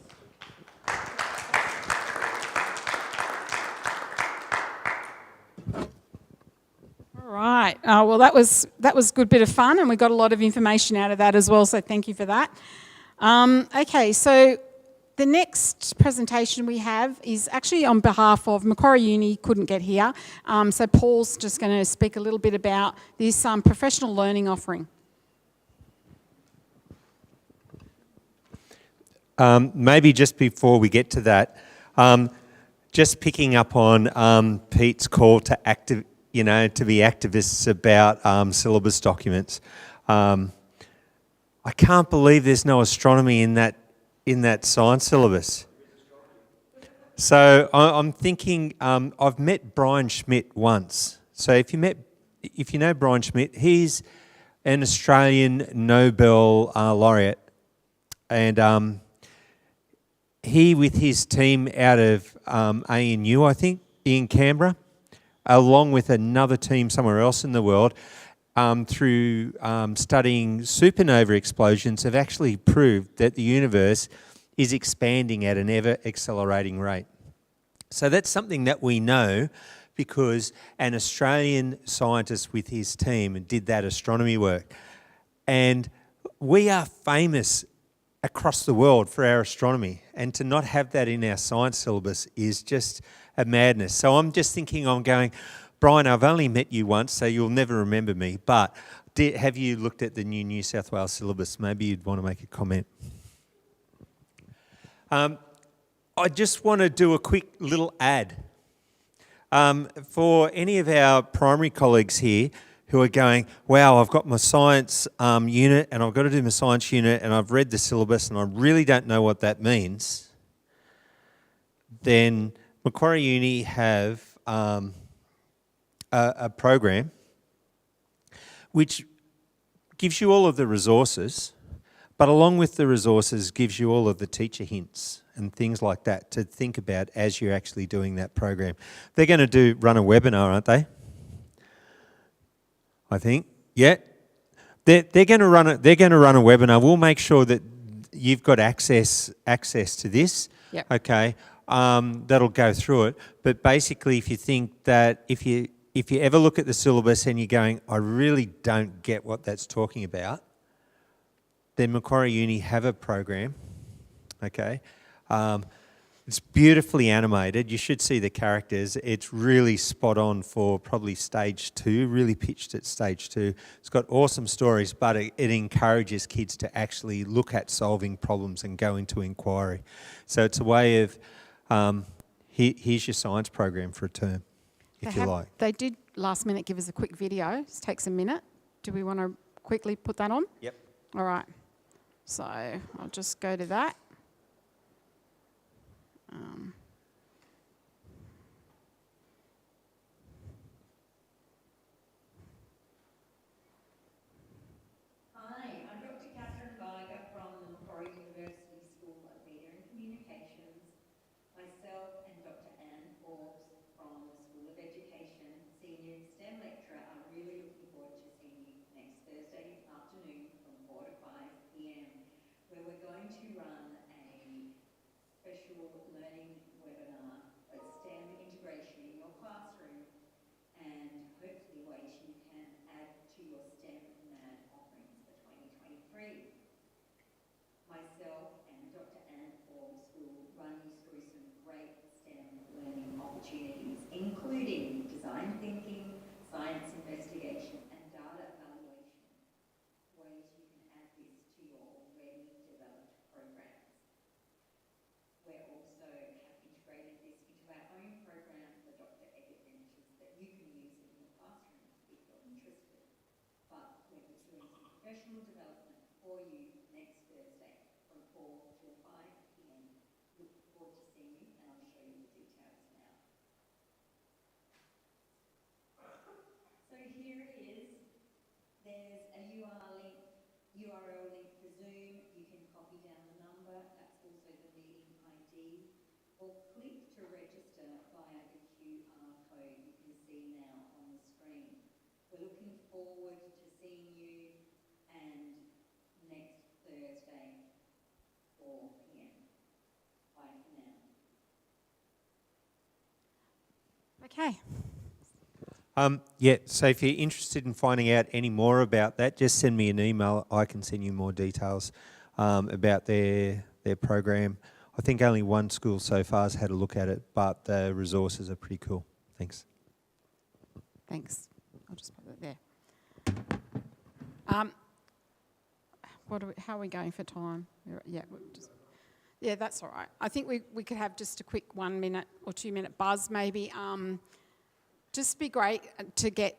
All right. Well, that was a good bit of fun, and we got a lot of information out of that as well, so thank you for that. Okay, so the next presentation we have is actually on behalf of Macquarie Uni, couldn't get here, so Paul's just going to speak a little bit about this professional learning offering. Maybe just before we get to that, just picking up on Pete's call to to be activists about syllabus documents. I can't believe there's no astronomy in that science syllabus. So I'm thinking, I've met Brian Schmidt once. So if you know Brian Schmidt, he's an Australian Nobel laureate, and he, with his team out of ANU, I think, in Canberra, along with another team somewhere else in the world, through studying supernova explosions, have actually proved that the universe is expanding at an ever-accelerating rate. So that's something that we know because an Australian scientist with his team did that astronomy work. And we are famous across the world for our astronomy, and to not have that in our science syllabus is just a madness. So I'm just thinking, I'm going, Brian, I've only met you once, so you'll never remember me, but have you looked at the new New South Wales syllabus? Maybe you'd want to make a comment. I just want to do a quick little ad. For any of our primary colleagues here who are going, wow, I've got my science unit and I've got to do my science unit and I've read the syllabus and I really don't know what that means, then Macquarie Uni have a program which gives you all of the resources, but along with the resources gives you all of the teacher hints and things like that to think about as you're actually doing that program. They're going to run a webinar, aren't they? I think, yeah. They're going to run a webinar. We'll make sure that you've got access to this. Yep. Okay. That'll go through it. But basically, if you think that if you ever look at the syllabus and you're going, I really don't get what that's talking about, then Macquarie Uni have a program. Okay. It's beautifully animated. You should see the characters. It's really spot on for probably stage 2, really pitched at stage 2. It's got awesome stories, but it encourages kids to actually look at solving problems and go into inquiry. So it's a way of, here's your science program for a term, if you like. They did last minute give us a quick video. It takes a minute. Do we want to quickly put that on? Yep. All right. So I'll just go to that. Hi, I'm Dr. Catherine Barger from the Macquarie University School of Media and Communications. Myself and Dr. Anne Forbes from the School of Education, Senior STEM Lecturer, are really looking forward to seeing you next Thursday afternoon from 4 to 5 p.m, where we're going to run a special learning webinar for STEM integration in your classroom and hopefully ways you can add to your STEM MAD offerings for 2023. Myself and Dr. Anne Forbes will run you through some great STEM learning opportunities, including design thinking, science investigation, and data evaluation, ways you can add this to your already developed programs. We also have integrated this into our own program, the Dr. Egg Adventures, that you can use in your classroom if you're interested. But we're just doing some professional development for you next Thursday from 4 till 5 p.m. Look forward to seeing you, and I'll show you the details now. So here it is. There's a URL link for Zoom. You can copy down the number. That's also the meeting ID. Or click to register via the QR code you can see now on the screen. We're looking forward to seeing you and next Thursday, 4 p.m. Bye for now. Okay. Yeah, so if you're interested in finding out any more about that, just send me an email. I can send you more details about their program. I think only one school so far has had a look at it, but the resources are pretty cool. Thanks. Thanks. I'll just put it there. How are we going for time? Yeah, that's all right. I think we could have just a quick 1 minute or 2 minute buzz maybe. Just be great to get,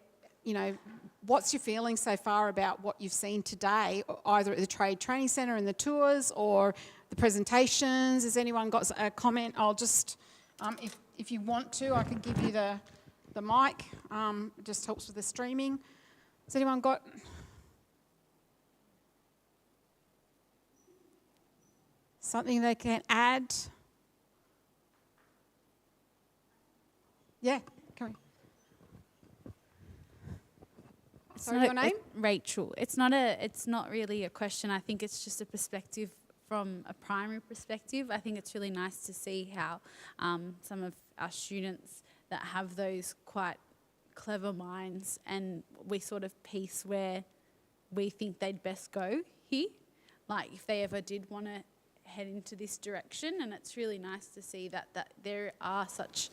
what's your feeling so far about what you've seen today, either at the Trade Training Centre and the tours or the presentations. Has anyone got a comment? I'll just, if you want to, I can give you the mic. It just helps with the streaming. Has anyone got... something they can add? Yeah, come on. Sorry, your name? Rachel. It's not really a question. I think it's just a perspective from a primary perspective. I think it's really nice to see how some of our students that have those quite clever minds, and we sort of piece where we think they'd best go here. Like if they ever did want to head into this direction, and it's really nice to see that there are such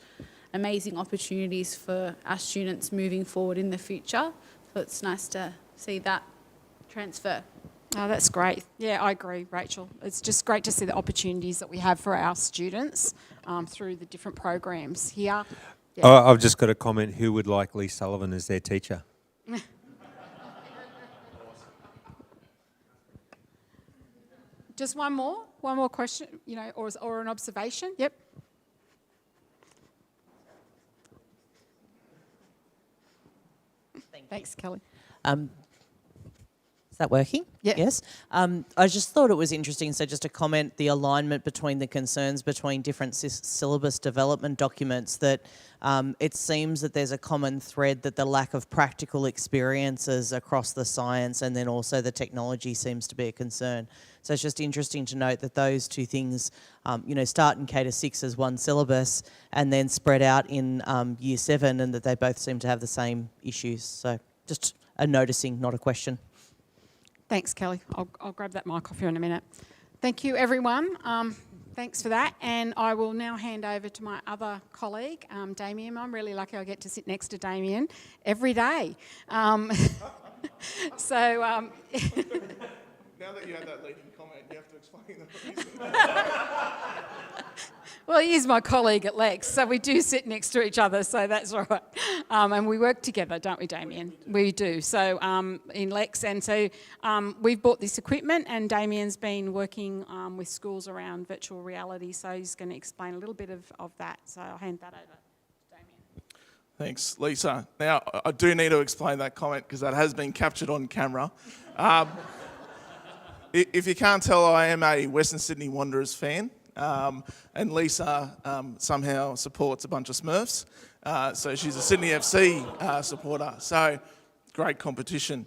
amazing opportunities for our students moving forward in the future. So it's nice to see that transfer. Oh, that's great. Yeah, I agree, Rachel. It's just great to see the opportunities that we have for our students through the different programs here. Yeah. Oh, I've just got a comment. Who would like Lee Sullivan as their teacher? Just one more question, or an observation. Yep. Thanks, Kelly. Is that working? Yeah. Yes. I just thought it was interesting. So just to comment, the alignment between the concerns between different syllabus development documents, that it seems that there's a common thread that the lack of practical experiences across the science and then also the technology seems to be a concern. So it's just interesting to note that those two things, start in K to 6 as one syllabus and then spread out in Year 7, and that they both seem to have the same issues. So just a noticing, not a question. Thanks, Kelly. I'll grab that mic off you in a minute. Thank you, everyone. Thanks for that. And I will now hand over to my other colleague, Damien. I'm really lucky I get to sit next to Damien every day. So... Now that you had that leading comment, you have to explain the reason. Well, he is my colleague at Lex, so we do sit next to each other, so that's all right. And we work together, don't we, Damien? We do. So in Lex, and so we've bought this equipment, and Damien's been working with schools around virtual reality, so he's going to explain a little bit of that. So I'll hand that over to Damien. Thanks, Lisa. Now, I do need to explain that comment because that has been captured on camera. If you can't tell, I am a Western Sydney Wanderers fan, and Lisa somehow supports a bunch of Smurfs, so she's a Sydney FC supporter, so great competition.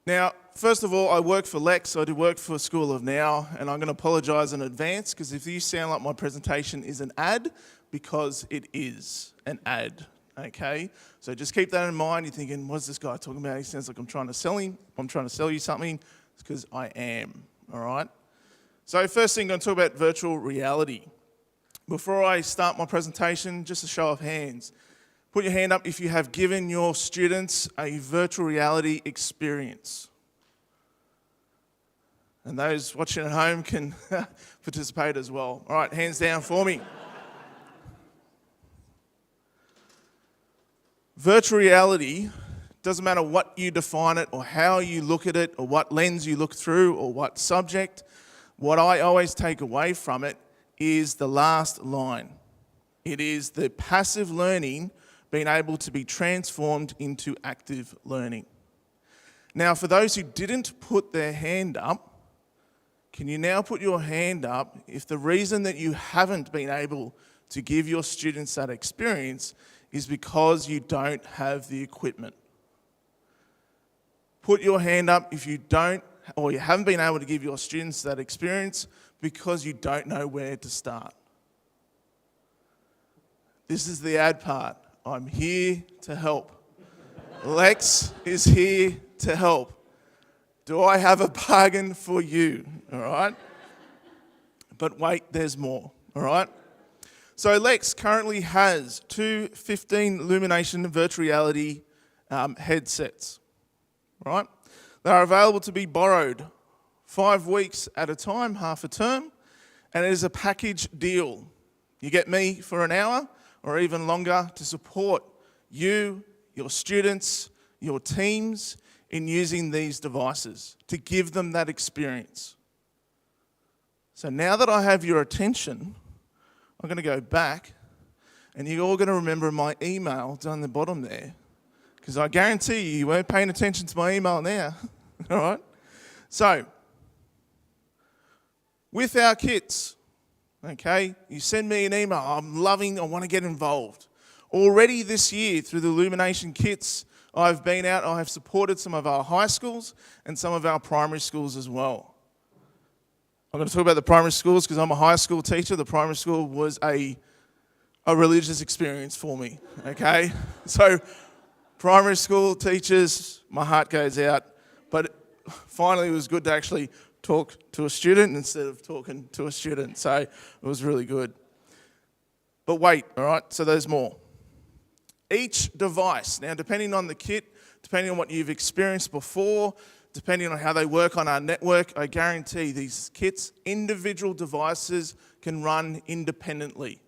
Now, first of all, I work for Lex, I do work for School of Now, and I'm going to apologise in advance because if you sound like my presentation is an ad, because it is an ad, okay? So just keep that in mind. You're thinking, what's this guy talking about? He sounds like I'm trying to sell him, I'm trying to sell you something. Because I am, all right? So first thing, I'm going to talk about virtual reality. Before I start my presentation, just a show of hands. Put your hand up if you have given your students a virtual reality experience. And those watching at home can participate as well. All right, hands down for me. Virtual reality, doesn't matter what you define it or how you look at it or what lens you look through or what subject, what I always take away from it is the last line. It is the passive learning being able to be transformed into active learning. Now, for those who didn't put their hand up, can you now put your hand up if the reason that you haven't been able to give your students that experience is because you don't have the equipment? Put your hand up if you don't, or you haven't been able to give your students that experience because you don't know where to start. This is the ad part. I'm here to help. Lex is here to help. Do I have a bargain for you? All right? But wait, there's more. All right? So Lex currently has two 15 illumination virtual reality headsets. Right? They are available to be borrowed 5 weeks at a time, half a term, and it is a package deal. You get me for an hour or even longer to support you, your students, your teams in using these devices to give them that experience. So now that I have your attention, I'm going to go back and you're all going to remember my email down the bottom there. Because I guarantee you weren't paying attention to my email now, all right? So, with our kits, okay, you send me an email, I want to get involved. Already this year, through the Illumination kits, I've been out, I have supported some of our high schools and some of our primary schools as well. I'm going to talk about the primary schools because I'm a high school teacher. The primary school was a religious experience for me, okay? So, primary school teachers, my heart goes out, but finally it was good to actually talk to a student instead of talking to a student, so it was really good. But wait, all right, so there's more. Each device, now depending on the kit, depending on what you've experienced before, depending on how they work on our network, I guarantee these kits, individual devices can run independently.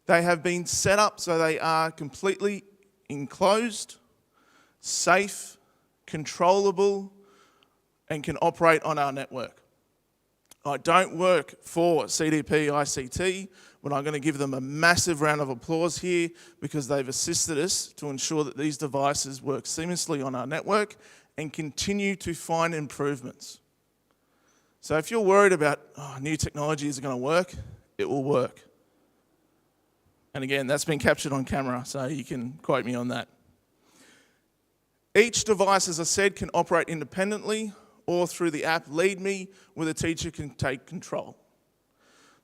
They have been set up so they are completely enclosed, safe, controllable, and can operate on our network. I don't work for CEDP ICT, but I'm going to give them a massive round of applause here because they've assisted us to ensure that these devices work seamlessly on our network and continue to find improvements. So if you're worried about new technology is going to work, it will work. And again, that's been captured on camera, so you can quote me on that. Each device, as I said, can operate independently or through the app LeadMe, where the teacher can take control.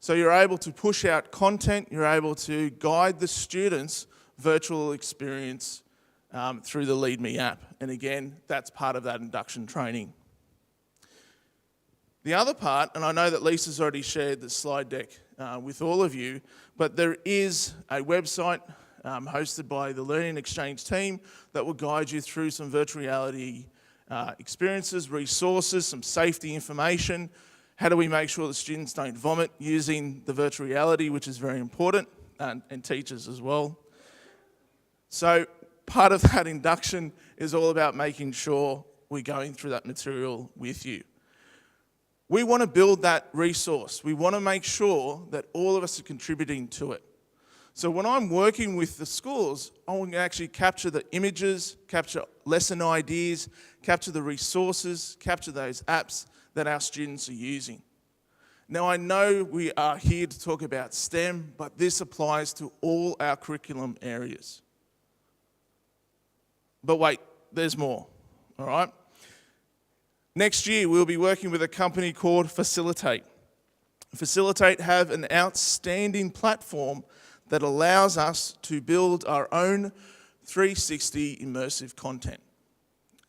So you're able to push out content, you're able to guide the students' virtual experience through the LeadMe app. And again, that's part of that induction training. The other part, and I know that Lisa's already shared the slide deck with all of you, but there is a website hosted by the Learning Exchange team that will guide you through some virtual reality experiences, resources, some safety information. How do we make sure that students don't vomit using the virtual reality, which is very important, and teachers as well. So part of that induction is all about making sure we're going through that material with you. We want to build that resource. We want to make sure that all of us are contributing to it. So when I'm working with the schools, I want to actually capture the images, capture lesson ideas, capture the resources, capture those apps that our students are using. Now I know we are here to talk about STEM, but this applies to all our curriculum areas. But wait, there's more, all right? Next year, we'll be working with a company called Facilitate. Facilitate have an outstanding platform that allows us to build our own 360 immersive content.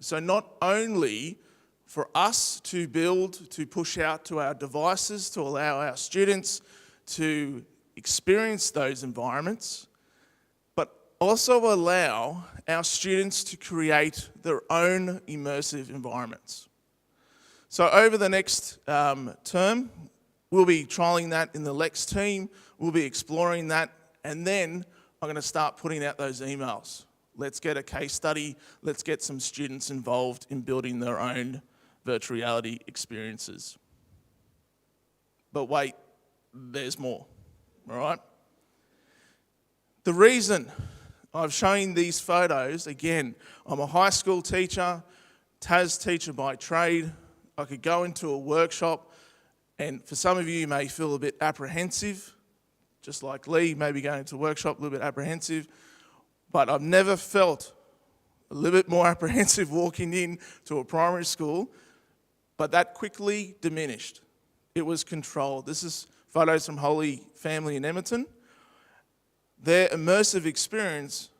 So not only for us to build, to push out to our devices, to allow our students to experience those environments, but also allow our students to create their own immersive environments. So over the next term, we'll be trialling that in the Lex team, we'll be exploring that, and then I'm going to start putting out those emails. Let's get a case study, let's get some students involved in building their own virtual reality experiences. But wait, there's more, all right? The reason I've shown these photos, again, I'm a high school teacher, TAS teacher by trade. I could go into a workshop, and for some of you may feel a bit apprehensive, just like Lee, maybe going to a workshop a little bit apprehensive, but I've never felt a little bit more apprehensive walking in to a primary school, but that quickly diminished. It was controlled. This is photos from Holy Family in Edmonton. Their immersive experience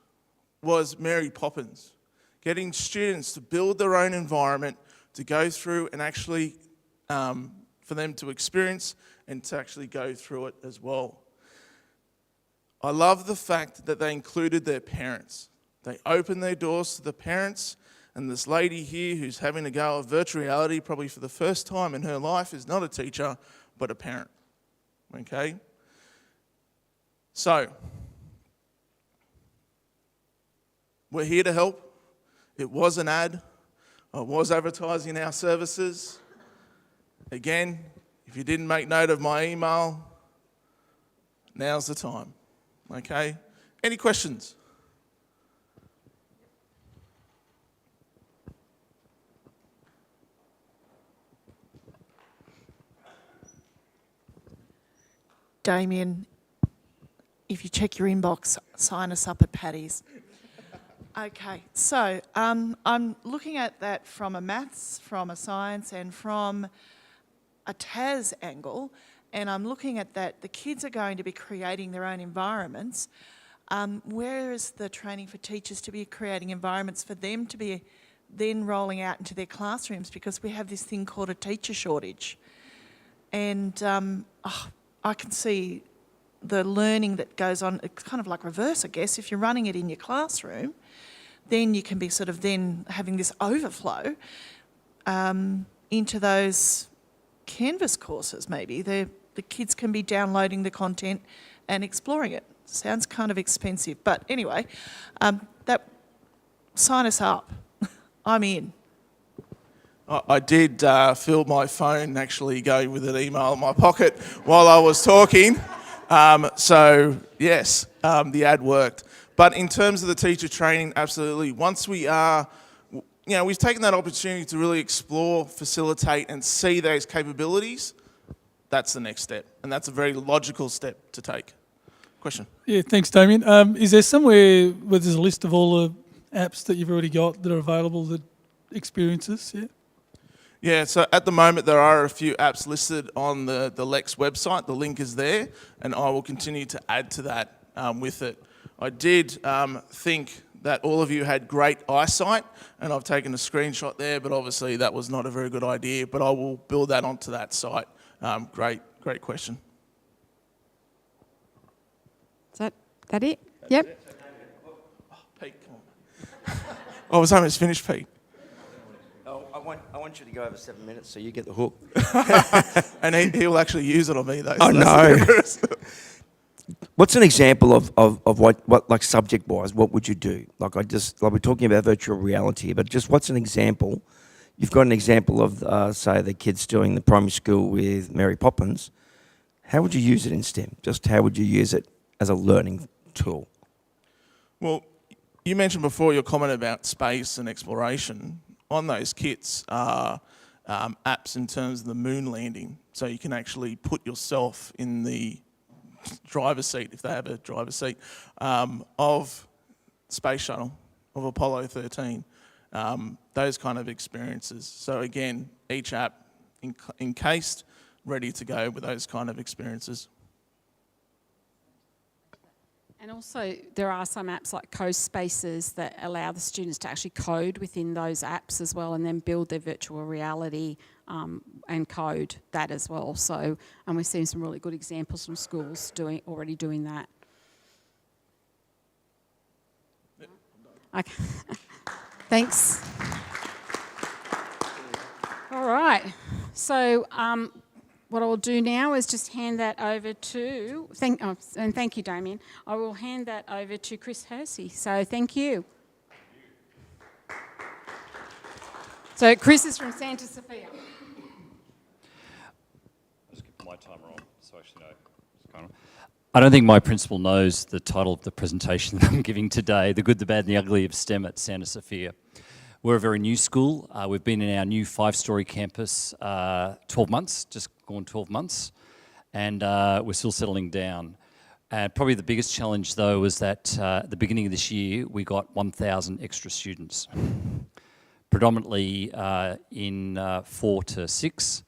was Mary Poppins, getting students to build their own environment, to go through and actually, for them to experience and to actually go through it as well. I love the fact that they included their parents. They opened their doors to the parents, and this lady here who's having a go at virtual reality probably for the first time in her life is not a teacher, but a parent, okay? So, we're here to help. It was an ad. I was advertising our services. Again, if you didn't make note of my email, now's the time, okay? Any questions? Damien, if you check your inbox, sign us up at Paddy's. Okay, so I'm looking at that from a maths, from a science, and from a TAS angle, and I'm looking at that the kids are going to be creating their own environments. Where is the training for teachers to be creating environments for them to be then rolling out into their classrooms, because we have this thing called a teacher shortage. And I can see the learning that goes on, it's kind of like reverse, I guess. If you're running it in your classroom, then you can be sort of then having this overflow into those Canvas courses maybe. The kids can be downloading the content and exploring it. Sounds kind of expensive, but anyway, sign us up. I'm in. I did feel my phone actually go with an email in my pocket while I was talking. So yes, the ad worked. But in terms of the teacher training, absolutely. Once we are, we've taken that opportunity to really explore, facilitate, and see those capabilities. That's the next step, and that's a very logical step to take. Question? Yeah, thanks, Damien. Is there somewhere where there's a list of all the apps that you've already got that are available, that experiences? Yeah. Yeah, so at the moment there are a few apps listed on the Lex website. The link is there, and I will continue to add to that with it. I did think that all of you had great eyesight, and I've taken a screenshot there, but obviously that was not a very good idea, but I will build that onto that site. Great question. Is that it? Yep. Pete, come on. I was almost finished, Pete. Oh, I want you to go over 7 minutes so you get the hook. And he'll actually use it on me, though. Oh, So no. What's an example of what like subject-wise, what would you do? Like we're talking about virtual reality, but just what's an example? You've got an example of, say, the kids doing the primary school with Mary Poppins. How would you use it in STEM? Just how would you use it as a learning tool? Well, you mentioned before your comment about space and exploration. On those kits are apps in terms of the moon landing, so you can actually put yourself in the driver's seat, if they have a driver's seat, of Space Shuttle, of Apollo 13, those kind of experiences. So again, each app encased, ready to go with those kind of experiences. And also, there are some apps like Coast Spaces that allow the students to actually code within those apps as well, and then build their virtual reality and code that as well. So, and we've seen some really good examples from schools already doing that. Okay. Thanks. All right. So, what I will do now is just hand that over to, and thank you, Damien. I will hand that over to Chris Hersey. So thank you. So Chris is from Santa Sophia. I'll just get my timer on, so I actually know. I don't think my principal knows the title of the presentation that I'm giving today, The Good, the Bad and the Ugly of STEM at Santa Sophia. We're a very new school. We've been in our new 5-storey campus 12 months, just gone 12 months, and we're still settling down. Probably the biggest challenge, though, was that at the beginning of this year, we got 1,000 extra students, predominantly in 4 to 6,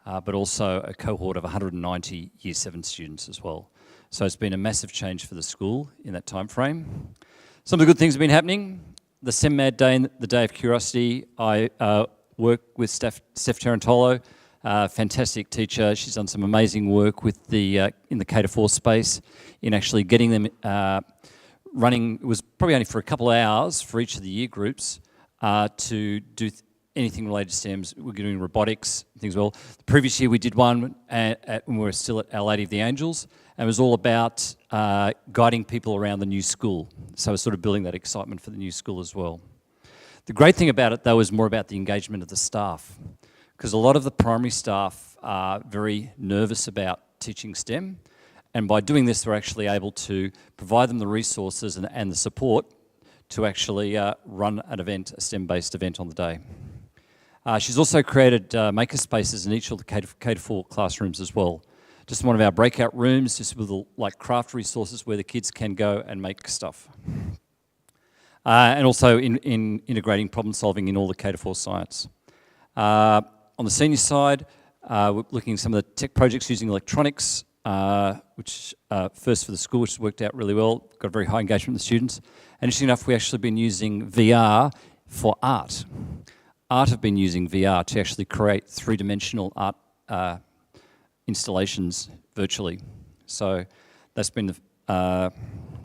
but also a cohort of 190 Year 7 students as well. So it's been a massive change for the school in that time frame. Some of the good things have been happening. The STEM Mad Day, the Day of Curiosity, I work with Steph Tarantolo, fantastic teacher. She's done some amazing work with the in the K-4 space in actually getting them running. It was probably only for a couple of hours for each of the year groups to do anything related to STEMs. We're doing robotics, things well. The previous year we did one when we were still at Our Lady of the Angels, and it was all about guiding people around the new school. So we're sort of building that excitement for the new school as well. The great thing about it, though, is more about the engagement of the staff, because a lot of the primary staff are very nervous about teaching STEM, and by doing this, they're actually able to provide them the resources and the support to actually run an event, a STEM-based event on the day. She's also created maker spaces in each of the K-4 classrooms as well. Just one of our breakout rooms, just with like craft resources where the kids can go and make stuff. And also in integrating problem solving in all the K-4 science. On the senior side, we're looking at some of the tech projects using electronics, which first for the school, which has worked out really well. Got a very high engagement with the students. And interesting enough, we've actually been using VR for art. Art have been using VR to actually create three-dimensional art installations virtually. So that's been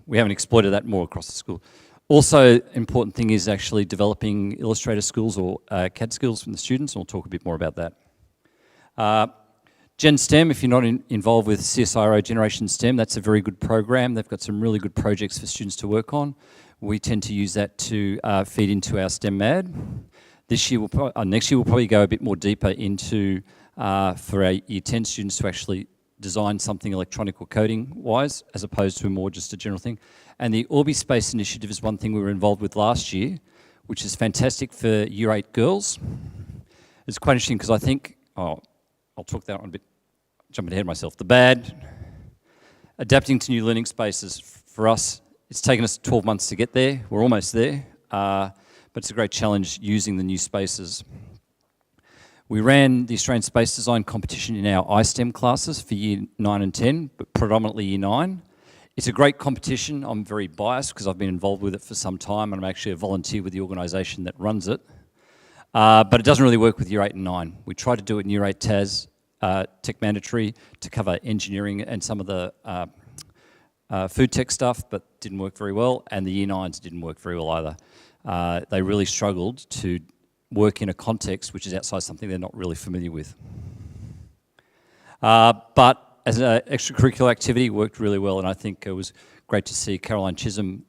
we haven't exploited that more across the school. Also, important thing is actually developing Illustrator skills or CAD skills from the students, and we'll talk a bit more about that. Gen STEM, if you're not involved with CSIRO Generation STEM, that's a very good program. They've got some really good projects for students to work on. We tend to use that to feed into our STEM MAD. This year, next year, we'll probably go a bit more deeper into, for our Year 10 students to actually design something electronic or coding-wise, as opposed to more just a general thing. And the Orbi Space Initiative is one thing we were involved with last year, which is fantastic for Year 8 girls. It's quite interesting because I think, I'll talk that one a bit, jumping ahead of myself. The bad, adapting to new learning spaces. For us, it's taken us 12 months to get there. We're almost there. But it's a great challenge using the new spaces. We ran the Australian Space Design competition in our iSTEM classes for Year 9 and 10, but predominantly Year 9. It's a great competition. I'm very biased because I've been involved with it for some time, and I'm actually a volunteer with the organisation that runs it. But it doesn't really work with Year 8 and 9. We tried to do it in Year 8 TAS, tech mandatory, to cover engineering and some of the food tech stuff, but didn't work very well, and the Year 9s didn't work very well either. They really struggled to work in a context which is outside something they're not really familiar with. But as an extracurricular activity, it worked really well, and I think it was great to see Caroline Chisholm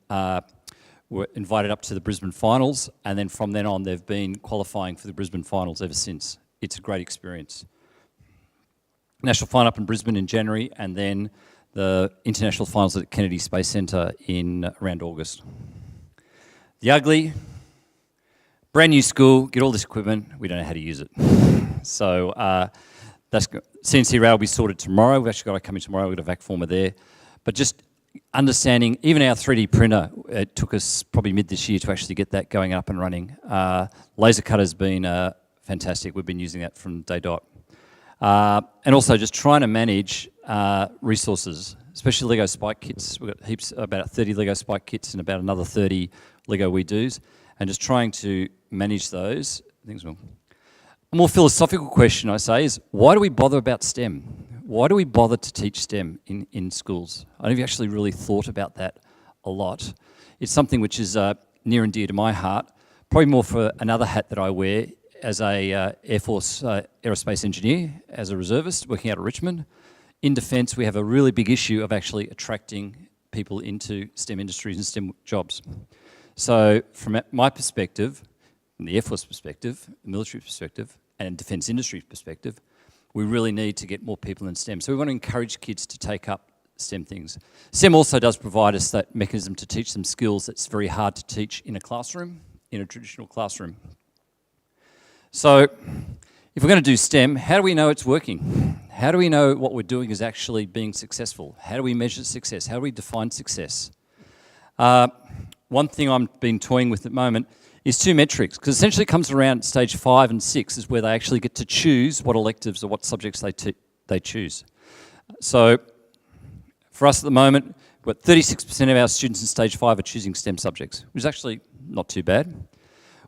were invited up to the Brisbane finals, and then from then on they've been qualifying for the Brisbane finals ever since. It's a great experience. National final up in Brisbane in January, and then the international finals at Kennedy Space Centre in around August. The ugly, brand new school, get all this equipment, we don't know how to use it. So that's CNC route will be sorted tomorrow. We've actually got to come in tomorrow, we've got a vac former there. But just understanding, even our 3D printer, it took us probably mid this year to actually get that going up and running. Laser cutter's been fantastic. We've been using that from day dot. And also just trying to manage resources, especially Lego spike kits. We've got heaps, about 30 Lego spike kits and about another 30 Lego We-Dos, and just trying to manage those things. Well, a more philosophical question, I say, is why do we bother about STEM? Why do we bother to teach STEM in schools? I don't know if you actually really thought about that a lot. It's something which is near and dear to my heart, probably more for another hat that I wear as a Air Force aerospace engineer, as a reservist working out of Richmond. In defence, we have a really big issue of actually attracting people into STEM industries and STEM jobs. So from my perspective, from the Air Force perspective, the military perspective, and defence industry perspective, we really need to get more people in STEM. So we want to encourage kids to take up STEM things. STEM also does provide us that mechanism to teach them skills that's very hard to teach in a classroom, in a traditional classroom. So if we're going to do STEM, how do we know it's working? How do we know what we're doing is actually being successful? How do we measure success? How do we define success? One thing I've been toying with at the moment is 2 metrics, because essentially it comes around stage 5 and 6 is where they actually get to choose what electives or what subjects they choose. So for us at the moment, we've got 36% of our students in stage 5 are choosing STEM subjects, which is actually not too bad.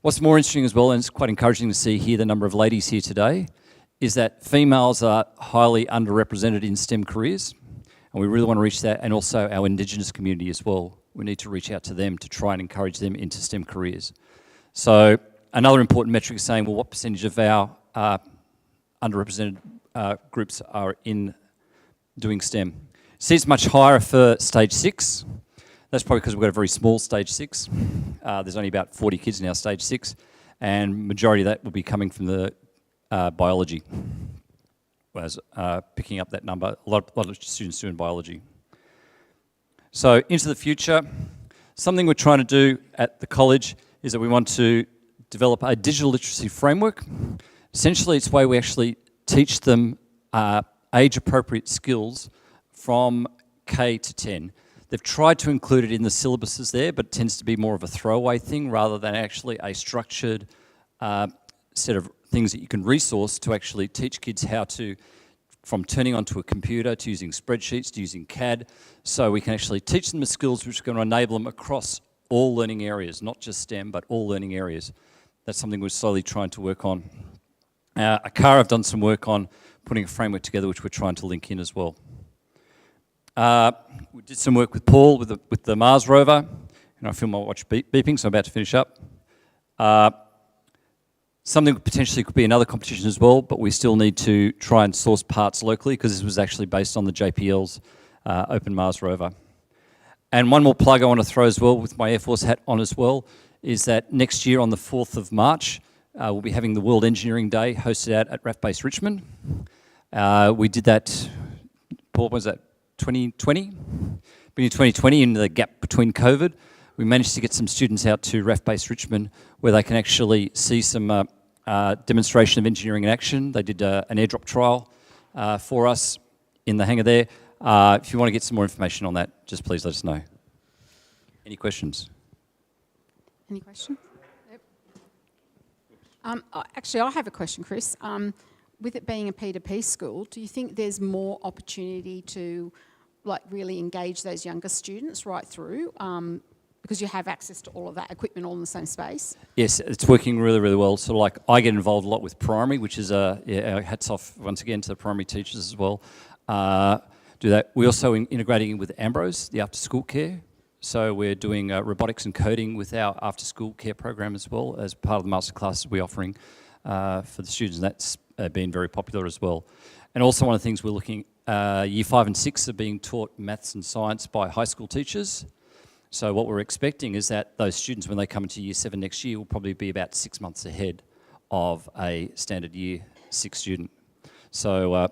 What's more interesting as well, and it's quite encouraging to see here the number of ladies here today, is that females are highly underrepresented in STEM careers, and we really want to reach that, and also our Indigenous community as well. We need to reach out to them to try and encourage them into STEM careers. So another important metric is saying, well, what percentage of our underrepresented groups are in doing STEM? See, it's much higher for stage 6. That's probably because we've got a very small stage 6. There's only about 40 kids in our stage 6, and majority of that will be coming from the biology. Whereas picking up that number, a lot of students doing biology. So into the future, something we're trying to do at the college is that we want to develop a digital literacy framework. Essentially, it's the way we actually teach them age-appropriate skills from K to 10. They've tried to include it in the syllabuses there, but it tends to be more of a throwaway thing rather than actually a structured set of things that you can resource to actually teach kids how to, from turning onto a computer to using spreadsheets to using CAD, so we can actually teach them the skills which are going to enable them across all learning areas, not just STEM, but all learning areas. That's something we're slowly trying to work on. ACARA have done some work on putting a framework together which we're trying to link in as well. We did some work with Paul with the Mars rover, and I feel my watch beeping, so I'm about to finish up. Something potentially could be another competition as well, but we still need to try and source parts locally because this was actually based on the JPL's Open Mars rover. And one more plug I want to throw as well, with my Air Force hat on as well, is that next year on the 4th of March, we'll be having the World Engineering Day hosted out at RAF Base Richmond. We did that, Paul, was that 2020? Beginning of 2020, in the gap between COVID, we managed to get some students out to RAF Base Richmond where they can actually see some demonstration of engineering in action. They did an airdrop trial for us in the hangar there. If you want to get some more information on that, just please let us know. Any questions? Any questions? Yep. Actually, I have a question, Chris. With it being a P2P school, do you think there's more opportunity to like really engage those younger students right through, because you have access to all of that equipment all in the same space? Yes, it's working really, really well. So like I get involved a lot with primary, which is hats off once again to the primary teachers as well. Do that. We're also integrating with Ambrose, the after-school care. So we're doing robotics and coding with our after-school care program as well as part of the masterclasses we're offering for the students. And that's been very popular as well. And also one of the things we're looking, year 5 and 6 are being taught maths and science by high school teachers. So what we're expecting is that those students, when they come into year 7 next year, will probably be about 6 months ahead of a standard year 6 student. So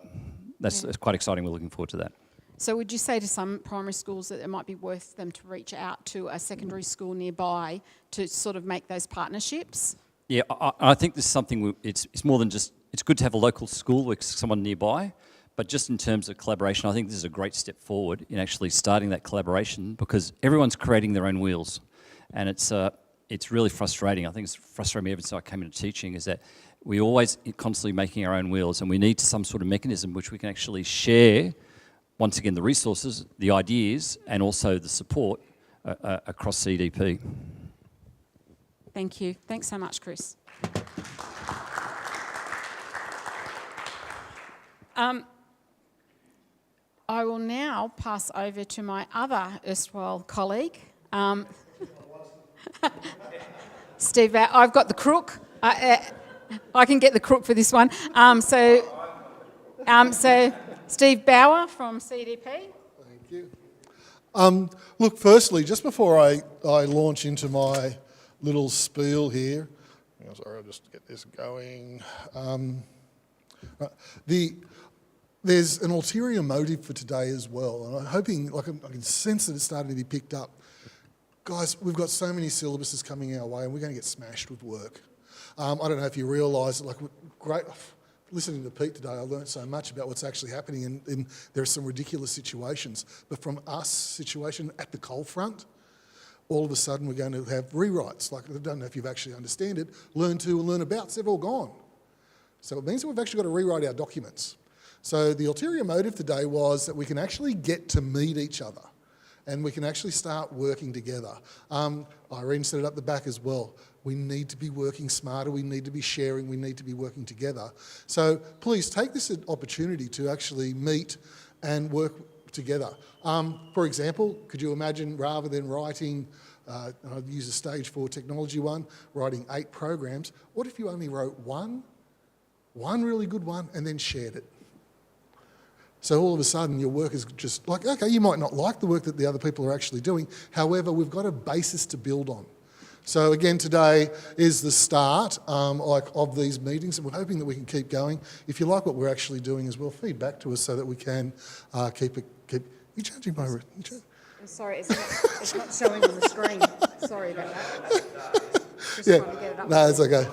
that's quite exciting. We're looking forward to that. So would you say to some primary schools that it might be worth them to reach out to a secondary school nearby to sort of make those partnerships? Yeah, I think this is something, it's more than just, it's good to have a local school with someone nearby, but just in terms of collaboration, I think this is a great step forward in actually starting that collaboration, because everyone's creating their own wheels. And it's really frustrating. I think it's frustrating me ever since I came into teaching, is that we're always constantly making our own wheels, and we need some sort of mechanism which we can actually share, once again, the resources, the ideas, and also the support across CEDP. Thank you. Thanks so much, Chris. I will now pass over to my other erstwhile colleague, Steve. I've got the crook. I can get the crook for this one. So Steve Bauer from CEDP. Thank you. Look, firstly, just before I launch into my little spiel here, sorry, I'll just get this going. There's an ulterior motive for today as well, and I'm hoping, like I can sense that it's starting to be picked up. Guys, we've got so many syllabuses coming our way, and we're going to get smashed with work. I don't know if you realise, like, great. Listening to Pete today, I learned so much about what's actually happening, and there are some ridiculous situations. But from us situation at the coal front, all of a sudden we're going to have rewrites. Like, I don't know if you've actually understand it. Learn to and learn abouts, they've all gone. So it means that we've actually got to rewrite our documents. So the ulterior motive today was that we can actually get to meet each other, and we can actually start working together. Irene said it up the back as well. We need to be working smarter, we need to be sharing, we need to be working together. So please take this opportunity to actually meet and work together. For example, could you imagine, rather than writing, I'd use a stage 4 technology one, writing 8 programs, what if you only wrote one really good one, and then shared it? So all of a sudden your work is just like, okay, you might not like the work that the other people are actually doing, however, we've got a basis to build on. So again, today is the start of these meetings, and we're hoping that we can keep going. If you like what we're actually doing as well, feed back to us so that we can keep. You changing my? Sorry, it's not showing on the screen. Sorry about that. Just Yeah, trying to get it up. no, it's okay.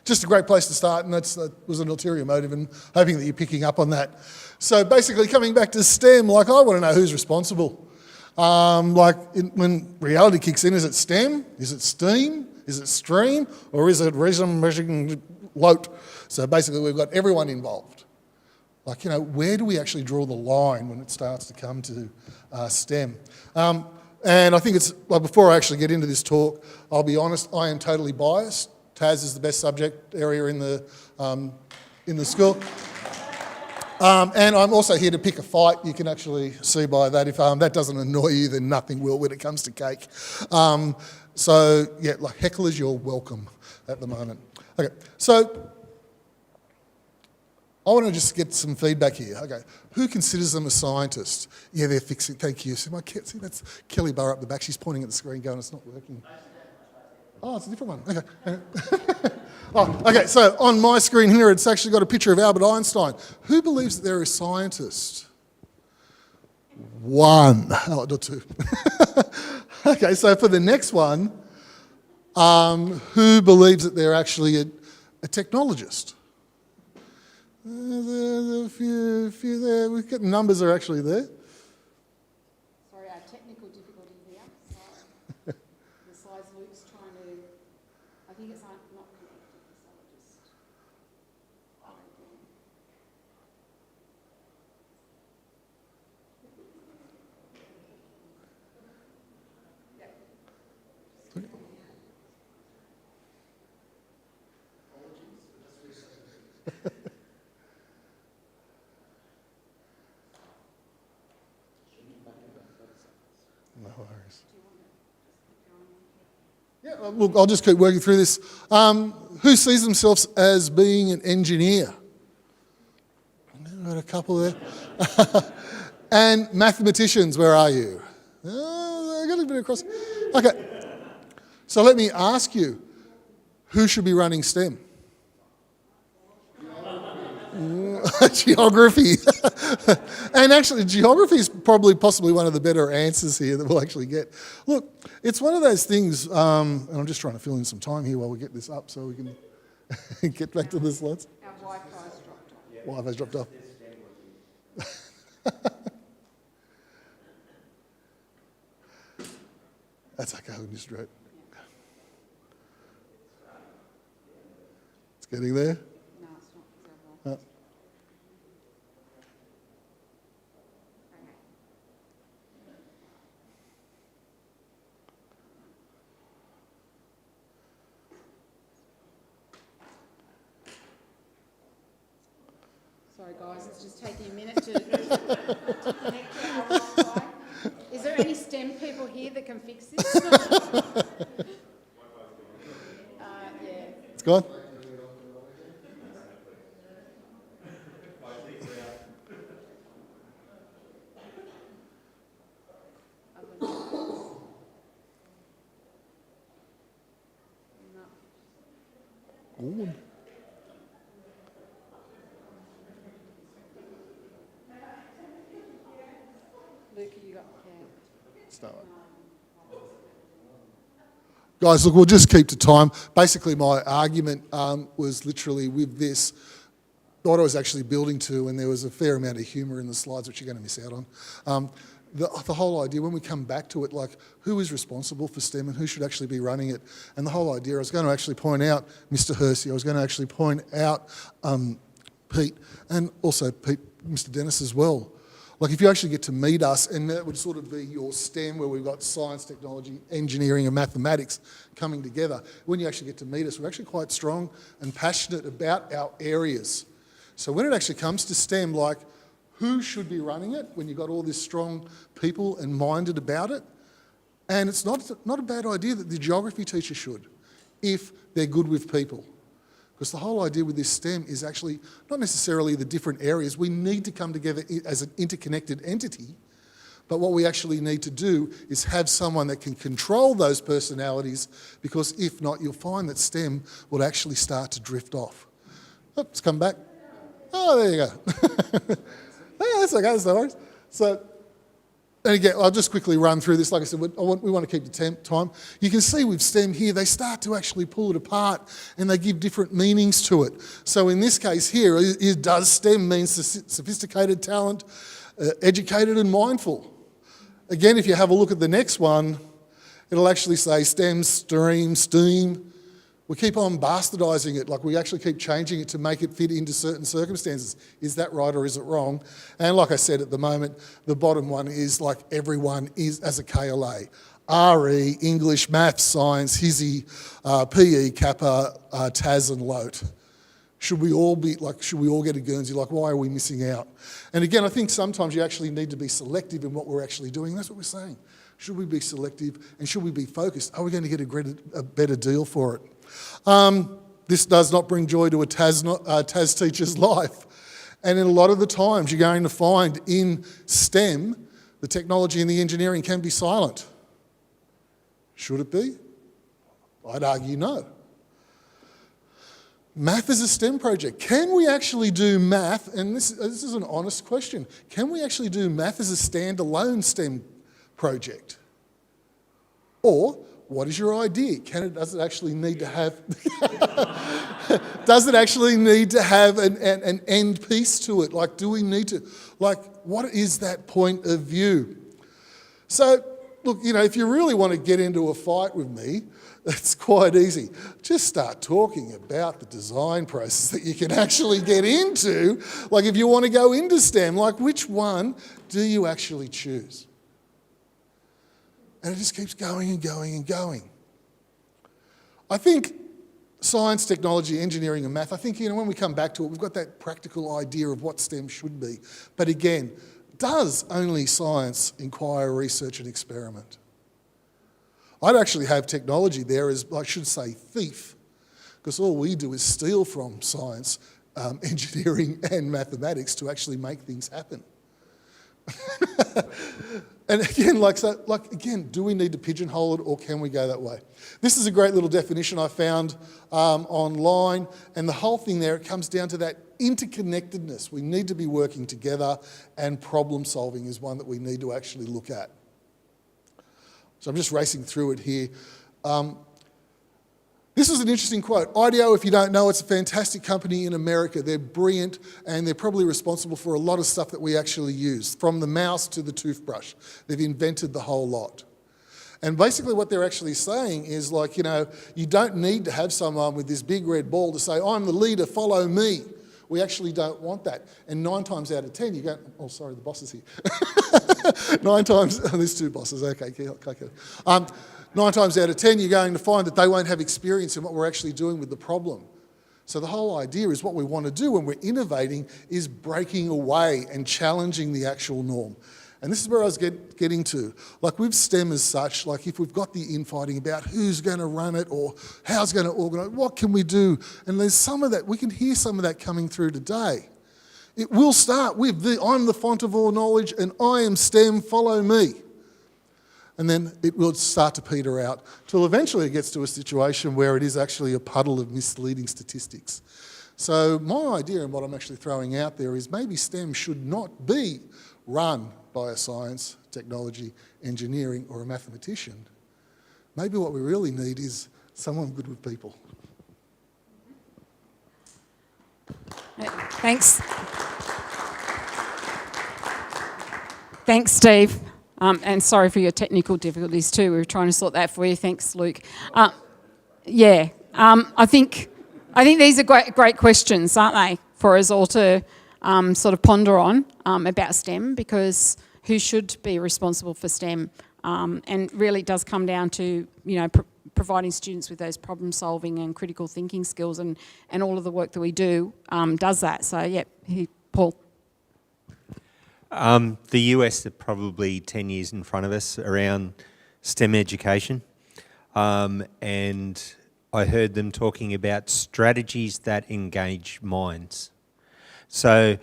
Just a great place to start, and that was an ulterior motive, and hoping that you're picking up on that. So basically, coming back to STEM, like, I want to know who's responsible. When reality kicks in, is it STEM? Is it STEAM? Is it STREAM? Or is it reason, measuring, loat? So basically, we've got everyone involved. Like, where do we actually draw the line when it starts to come to STEM? And I think it's, like, before I actually get into this talk, I'll be honest, I am totally biased. TAS is the best subject area in the school. And I'm also here to pick a fight. You can actually see by that. If that doesn't annoy you, then nothing will when it comes to cake. So, yeah, like, hecklers, you're welcome at the moment. Okay, so I want to just get some feedback here. Okay, who considers them a scientist? Yeah, they're fixing, thank you. See, that's Kelly Burr up the back. She's pointing at the screen going, it's not working. Oh, it's a different one. Okay. Okay, so on my screen here, it's actually got a picture of Albert Einstein. Who believes that they're a scientist? 1. Oh, not 2. Okay, so for the next one, who believes that they're actually a technologist? There's a few there. We've got numbers are actually there. Sorry, our technical difficulty here. So the slides Luke's trying to, I think it's not connected, so I'll just try again. No worries. Yeah, look, I'll just keep working through this. Who sees themselves as being an engineer? I've got a couple there. And mathematicians, where are you? Oh, I got a bit across. Okay. So let me ask you, who should be running STEM? Geography. And actually, geography is probably possibly one of the better answers here that we'll actually get. Look, it's one of those things, and I'm just trying to fill in some time here while we get this up so we can get back to the slides. Our Wi-Fi's dropped off. Wi-Fi's dropped off. That's okay, we'll just do it. It's getting there? No, it's not. No. Sorry guys, it's just taking a minute to connect to our Wi-Fi. Is there any STEM people here that can fix this? Yeah. It's gone? Ooh. Luke, you got, Start. Guys, look, we'll just keep to time. Basically, my argument was literally with this, what I was actually building to, and there was a fair amount of humour in the slides, which you're going to miss out on. The whole idea, when we come back to it, like, who is responsible for STEM and who should actually be running it? And the whole idea, I was going to actually point out Mr. Hersey, I was going to actually point out Pete, and also Mr. Dennis as well. Like, if you actually get to meet us, and that would sort of be your STEM, where we've got science, technology, engineering and mathematics coming together. When you actually get to meet us, we're actually quite strong and passionate about our areas. So when it actually comes to STEM, like, who should be running it when you've got all this strong people and minded about it? And it's not a bad idea that the geography teacher should, if they're good with people. Because the whole idea with this STEM is actually not necessarily the different areas. We need to come together as an interconnected entity, but what we actually need to do is have someone that can control those personalities, because if not, you'll find that STEM will actually start to drift off. Oh, it's come back. Oh, there you go. Yeah, that's okay, that's no worries. So, and again, I'll just quickly run through this. Like I said, we want to keep the time. You can see with STEM here, they start to actually pull it apart and they give different meanings to it. So in this case here, does STEM mean sophisticated, talent, educated and mindful? Again, if you have a look at the next one, it'll actually say STEM, STEAM, STEAM. We keep on bastardising it, like we actually keep changing it to make it fit into certain circumstances. Is that right or is it wrong? And like I said, at the moment, the bottom one is like everyone is as a KLA. RE, English, Maths, Science, HISI, PE, Kappa, TAS and LOTE. Should we all get a Guernsey? Like, why are we missing out? And again, I think sometimes you actually need to be selective in what we're actually doing. That's what we're saying. Should we be selective and should we be focused? Are we going to get a better deal for it? This does not bring joy to a TAS teacher's life. And in a lot of the times you're going to find in STEM, the technology and the engineering can be silent. Should it be? I'd argue no. Math is a STEM project. Can we actually do math, and this is an honest question, can we actually do math as a standalone STEM project? Or, what is your idea? Does it actually need to have an end piece to it? Like, do we need to, like, what is that point of view? So, look, you know, if you really want to get into a fight with me, it's quite easy. Just start talking about the design process that you can actually get into. Like, if you want to go into STEM, like, which one do you actually choose? And it just keeps going and going and going. I think science, technology, engineering and math, I think, you know, when we come back to it, we've got that practical idea of what STEM should be. But again, does only science inquire, research and experiment? I'd actually have technology there as, I should say, thief, because all we do is steal from science, engineering and mathematics to actually make things happen. And again, do we need to pigeonhole it, or can we go that way? This is a great little definition I found online, and the whole thing there, it comes down to that interconnectedness. We need to be working together, and problem solving is one that we need to actually look at. So I'm just racing through it here. This is an interesting quote. IDEO, if you don't know, it's a fantastic company in America. They're brilliant, and they're probably responsible for a lot of stuff that we actually use, from the mouse to the toothbrush. They've invented the whole lot. And basically what they're actually saying is, like, you know, you don't need to have someone with this big red ball to say, I'm the leader, follow me. We actually don't want that. And 9 times out of 10, you go, oh, sorry, the boss is here. 9 times, there's 2 bosses, okay. 9 times out of 10, you're going to find that they won't have experience in what we're actually doing with the problem. So the whole idea is what we want to do when we're innovating is breaking away and challenging the actual norm. And this is where I was getting to. Like, with STEM as such, like, if we've got the infighting about who's going to run it or how's going to organise, what can we do? And there's some of that, we can hear some of that coming through today. It will start with I'm the font of all knowledge and I am STEM, follow me. And then it will start to peter out till eventually it gets to a situation where it is actually a puddle of misleading statistics. So my idea and what I'm actually throwing out there is maybe STEM should not be run by a science, technology, engineering or a mathematician. Maybe what we really need is someone good with people. Thanks. Thanks, Steve. And sorry for your technical difficulties too. We were trying to sort that for you. Thanks, Luke. I think these are great questions, aren't they, for us all to sort of ponder on about STEM, because who should be responsible for STEM? And really it does come down to, you know, providing students with those problem solving and critical thinking skills, and all of the work that we do does that. So, yeah, Paul. The US are probably 10 years in front of us around STEM education. And I heard them talking about strategies that engage minds. So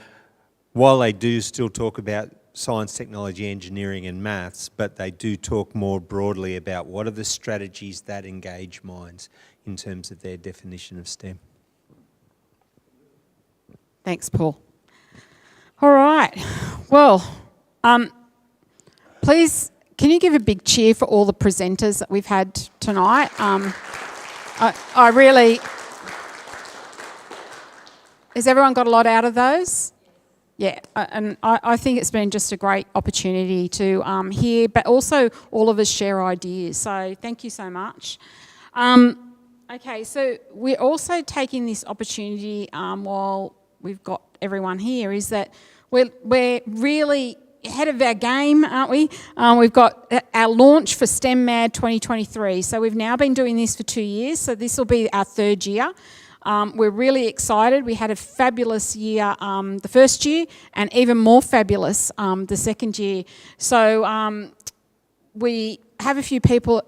while they do still talk about science, technology, engineering and maths, but they do talk more broadly about what are the strategies that engage minds in terms of their definition of STEM. Thanks, Paul. All right. Well, please, can you give a big cheer for all the presenters that we've had tonight? I really... Has everyone got a lot out of those? Yeah, and I think it's been just a great opportunity to hear, but also all of us share ideas. So thank you so much. Okay, so we're also taking this opportunity while we've got everyone here, is that we're really ahead of our game, aren't we? We've got our launch for STEM Mad 2023. So we've now been doing this for 2 years, so this will be our 3rd year. We're really excited. We had a fabulous year the first year, and even more fabulous the second year. So we have a few people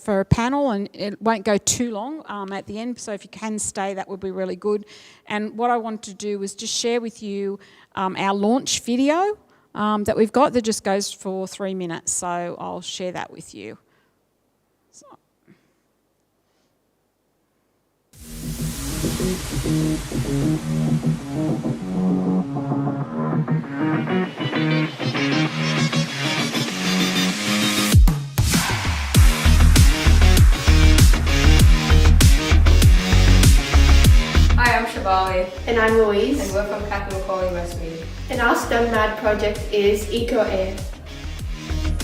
for a panel, and it won't go too long at the end. So if you can stay, that would be really good. And what I want to do is just share with you our launch video that we've got that just goes for 3 minutes. So I'll share that with you. So. Hi, I'm Shabali. And I'm Louise. And we're from Catherine McCauley Westmead. And our STEM Mad project is Eco Air.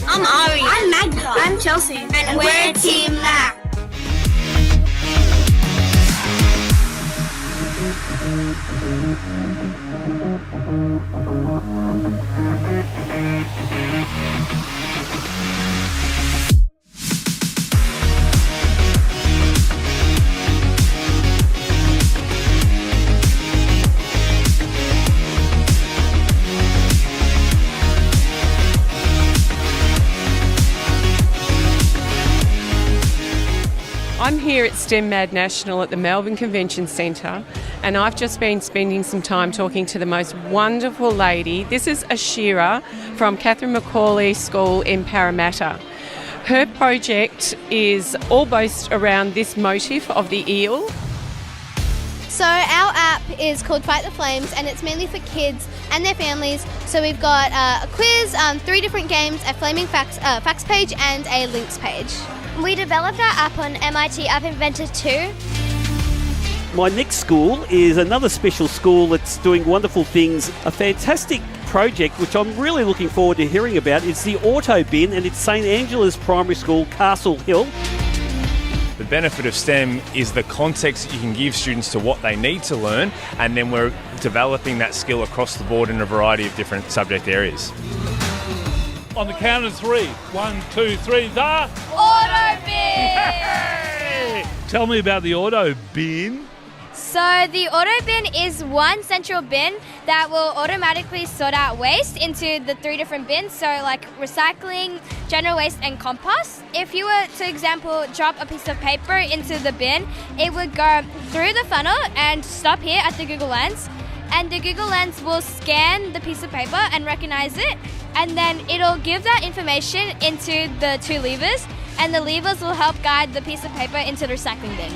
I'm Ari. I'm Magda. I'm Chelsea. And we're Team Mac. I'm here at STEM Mad National at the Melbourne Convention Centre, and I've just been spending some time talking to the most wonderful lady. This is Ashira from Catherine McCauley School in Parramatta. Her project is all based around this motif of the eel. So our app is called Fight the Flames, and it's mainly for kids and their families. So we've got a quiz, 3 different games, a flaming facts page and a links page. We developed our app on MIT App Inventor 2. My next school is another special school that's doing wonderful things. A fantastic project which I'm really looking forward to hearing about is the Auto Bin, and it's St Angela's Primary School, Castle Hill. The benefit of STEM is the context that you can give students to what they need to learn, and then we're developing that skill across the board in a variety of different subject areas. On the count of 3. 1, 2, 3, the Auto Bin! Hey! Tell me about the Auto Bin. So the Auto Bin is one central bin that will automatically sort out waste into the 3 different bins, so like recycling, general waste and compost. If you were to, example, drop a piece of paper into the bin, it would go through the funnel and stop here at the Google Lens, and the Google Lens will scan the piece of paper and recognize it, and then it'll give that information into the 2 levers, and the levers will help guide the piece of paper into the recycling bin.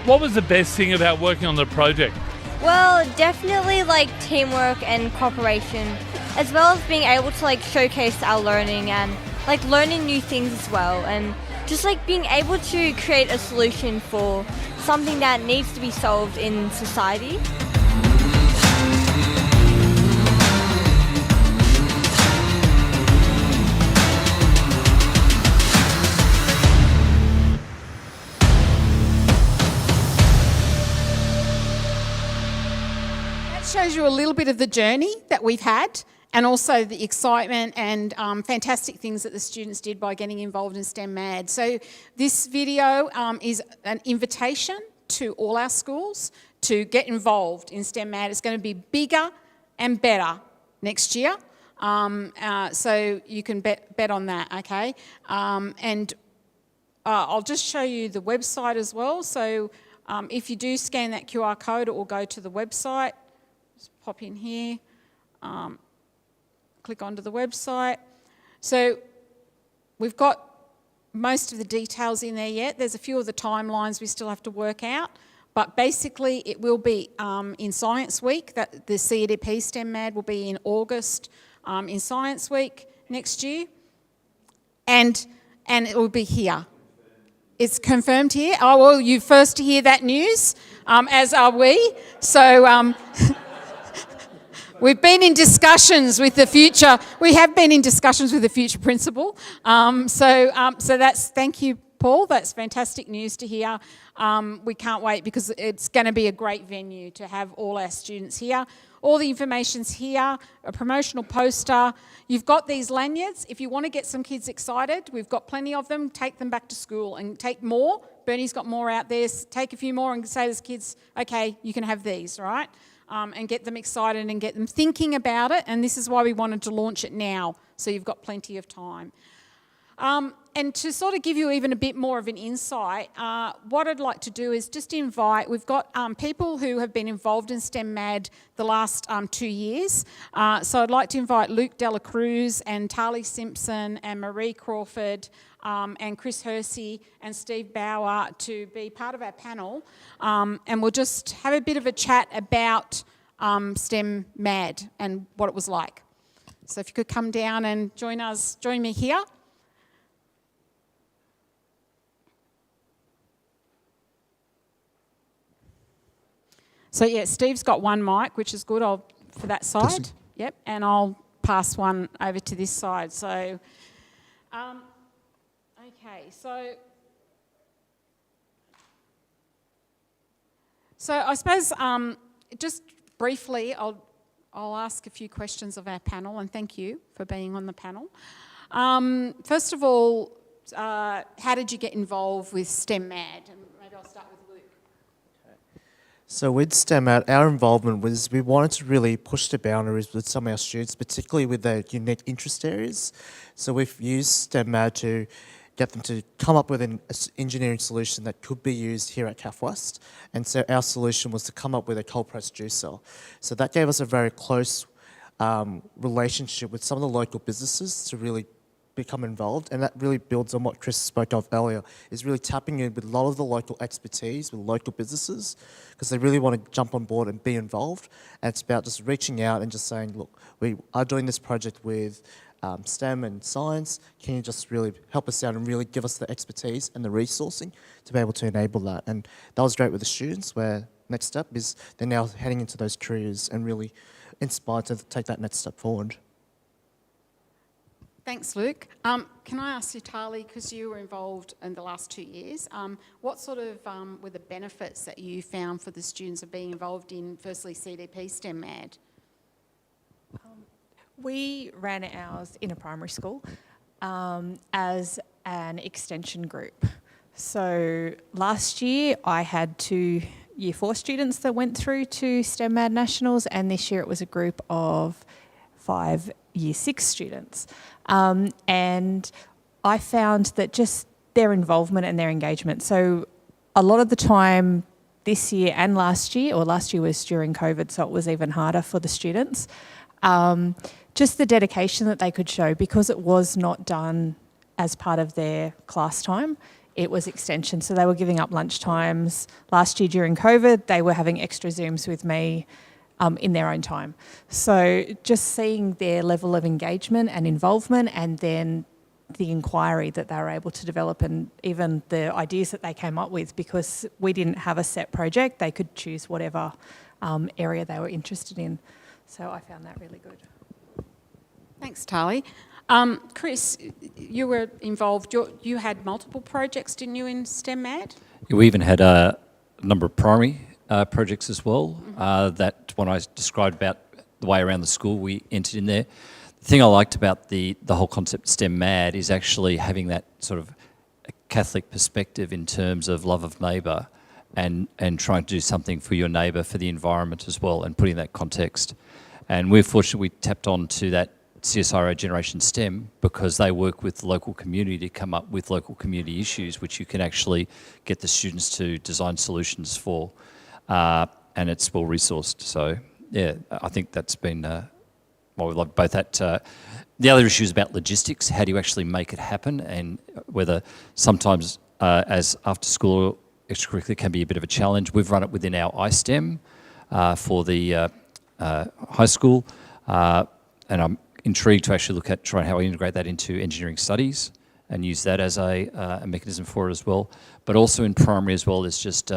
What was the best thing about working on the project? Well, definitely like teamwork and cooperation, as well as being able to like showcase our learning and like learning new things as well, and just like being able to create a solution for something that needs to be solved in society. Shows you a little bit of the journey that we've had, and also the excitement and fantastic things that the students did by getting involved in STEM Mad. So this video is an invitation to all our schools to get involved in STEM Mad. It's going to be bigger and better next year, so you can bet on that, okay? I'll just show you the website as well. So if you do scan that QR code, it will go to the website. Just pop in here, click onto the website. So we've got most of the details in there yet. There's a few of the timelines we still have to work out, but basically it will be in Science Week, that the CEDP STEM Mad will be in August in Science Week next year, and it will be here. It's confirmed here. Oh, well, you first to hear that news, as are we. So we've been in discussions with the future. We have been in discussions with the future principal. So that's, thank you, Paul. That's fantastic news to hear. We can't wait because it's going to be a great venue to have all our students here. All the information's here, a promotional poster. You've got these lanyards. If you want to get some kids excited, we've got plenty of them. Take them back to school and take more. Bernie's got more out there. Take a few more and say to the kids, okay, you can have these, right? And get them excited and get them thinking about it. And this is why we wanted to launch it now, so you've got plenty of time. And to sort of give you even a bit more of an insight, what I'd like to do is just invite, we've got people who have been involved in STEM Mad the last 2 years. So I'd like to invite Luke Dela Cruz and Tali Simpson and Marie Crawford and Chris Hersey and Steve Bauer to be part of our panel. And we'll just have a bit of a chat about STEM Mad and what it was like. So if you could come down and join me here. So yeah, Steve's got one mic, which is good. For that side. Yep, and I'll pass one over to this side. So, okay, so I suppose just briefly, I'll ask a few questions of our panel, and thank you for being on the panel. First of all, how did you get involved with STEM Mad? And maybe I'll start with Luke. So with STEM Mad, our involvement was we wanted to really push the boundaries with some of our students, particularly with their unique interest areas. So we've used STEM Mad to get them to come up with an engineering solution that could be used here at CAF West. And so our solution was to come up with a cold press juice cell. So that gave us a very close relationship with some of the local businesses to really become involved, and that really builds on what Chris spoke of earlier, is really tapping in with a lot of the local expertise with local businesses, because they really want to jump on board and be involved. And it's about just reaching out and just saying, look, we are doing this project with STEM and science. Can you just really help us out and really give us the expertise and the resourcing to be able to enable that? And that was great with the students, where next step is they're now heading into those careers and really inspired to take that next step forward. Thanks, Luke. Can I ask you, Tali, because you were involved in the last 2 years, what sort of were the benefits that you found for the students of being involved in, firstly, CEDP STEM Mad? We ran ours in a primary school as an extension group. So last year I had 2 Year 4 students that went through to STEM Mad Nationals, and this year it was a group of 5 Year 6 students. And I found that just their involvement and their engagement. So a lot of the time this year and last year, or last year was during COVID, so it was even harder for the students. Just the dedication that they could show, because it was not done as part of their class time. It was extension, so they were giving up lunch times. Last year during COVID, they were having extra Zooms with me in their own time. So just seeing their level of engagement and involvement, and then the inquiry that they were able to develop, and even the ideas that they came up with, because we didn't have a set project, they could choose whatever area they were interested in. So I found that really good. Thanks, Tali. Chris, you were involved, you had multiple projects, didn't you, in STEM Mad? We even had a number of primary projects as well. That when I described about the way around the school, we entered in there. The thing I liked about the whole concept STEM Mad is actually having that sort of Catholic perspective in terms of love of neighbour, and trying to do something for your neighbour, for the environment as well, and putting that context. And we're fortunate we tapped on to that CSIRO Generation STEM, because they work with the local community to come up with local community issues, which you can actually get the students to design solutions for, and it's well resourced. So yeah, I think that's been what we love. Both that the other issue is about logistics. How do you actually make it happen, and whether sometimes as after school extracurricular can be a bit of a challenge. We've run it within our iSTEM for the high school, and I'm intrigued to actually look at trying how we integrate that into engineering studies and use that as a mechanism for it as well. But also in primary as well, is just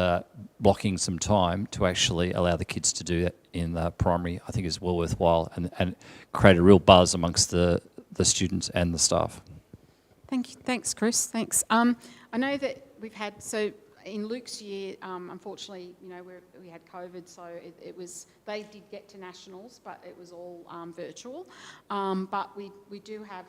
blocking some time to actually allow the kids to do that in the primary, I think is well worthwhile, and create a real buzz amongst the students and the staff. Thank you. Thanks, Chris. Thanks. I know that we've had, so in Luke's year, unfortunately, you know, we had COVID, so it was, they did get to nationals, but it was all virtual. But we do have,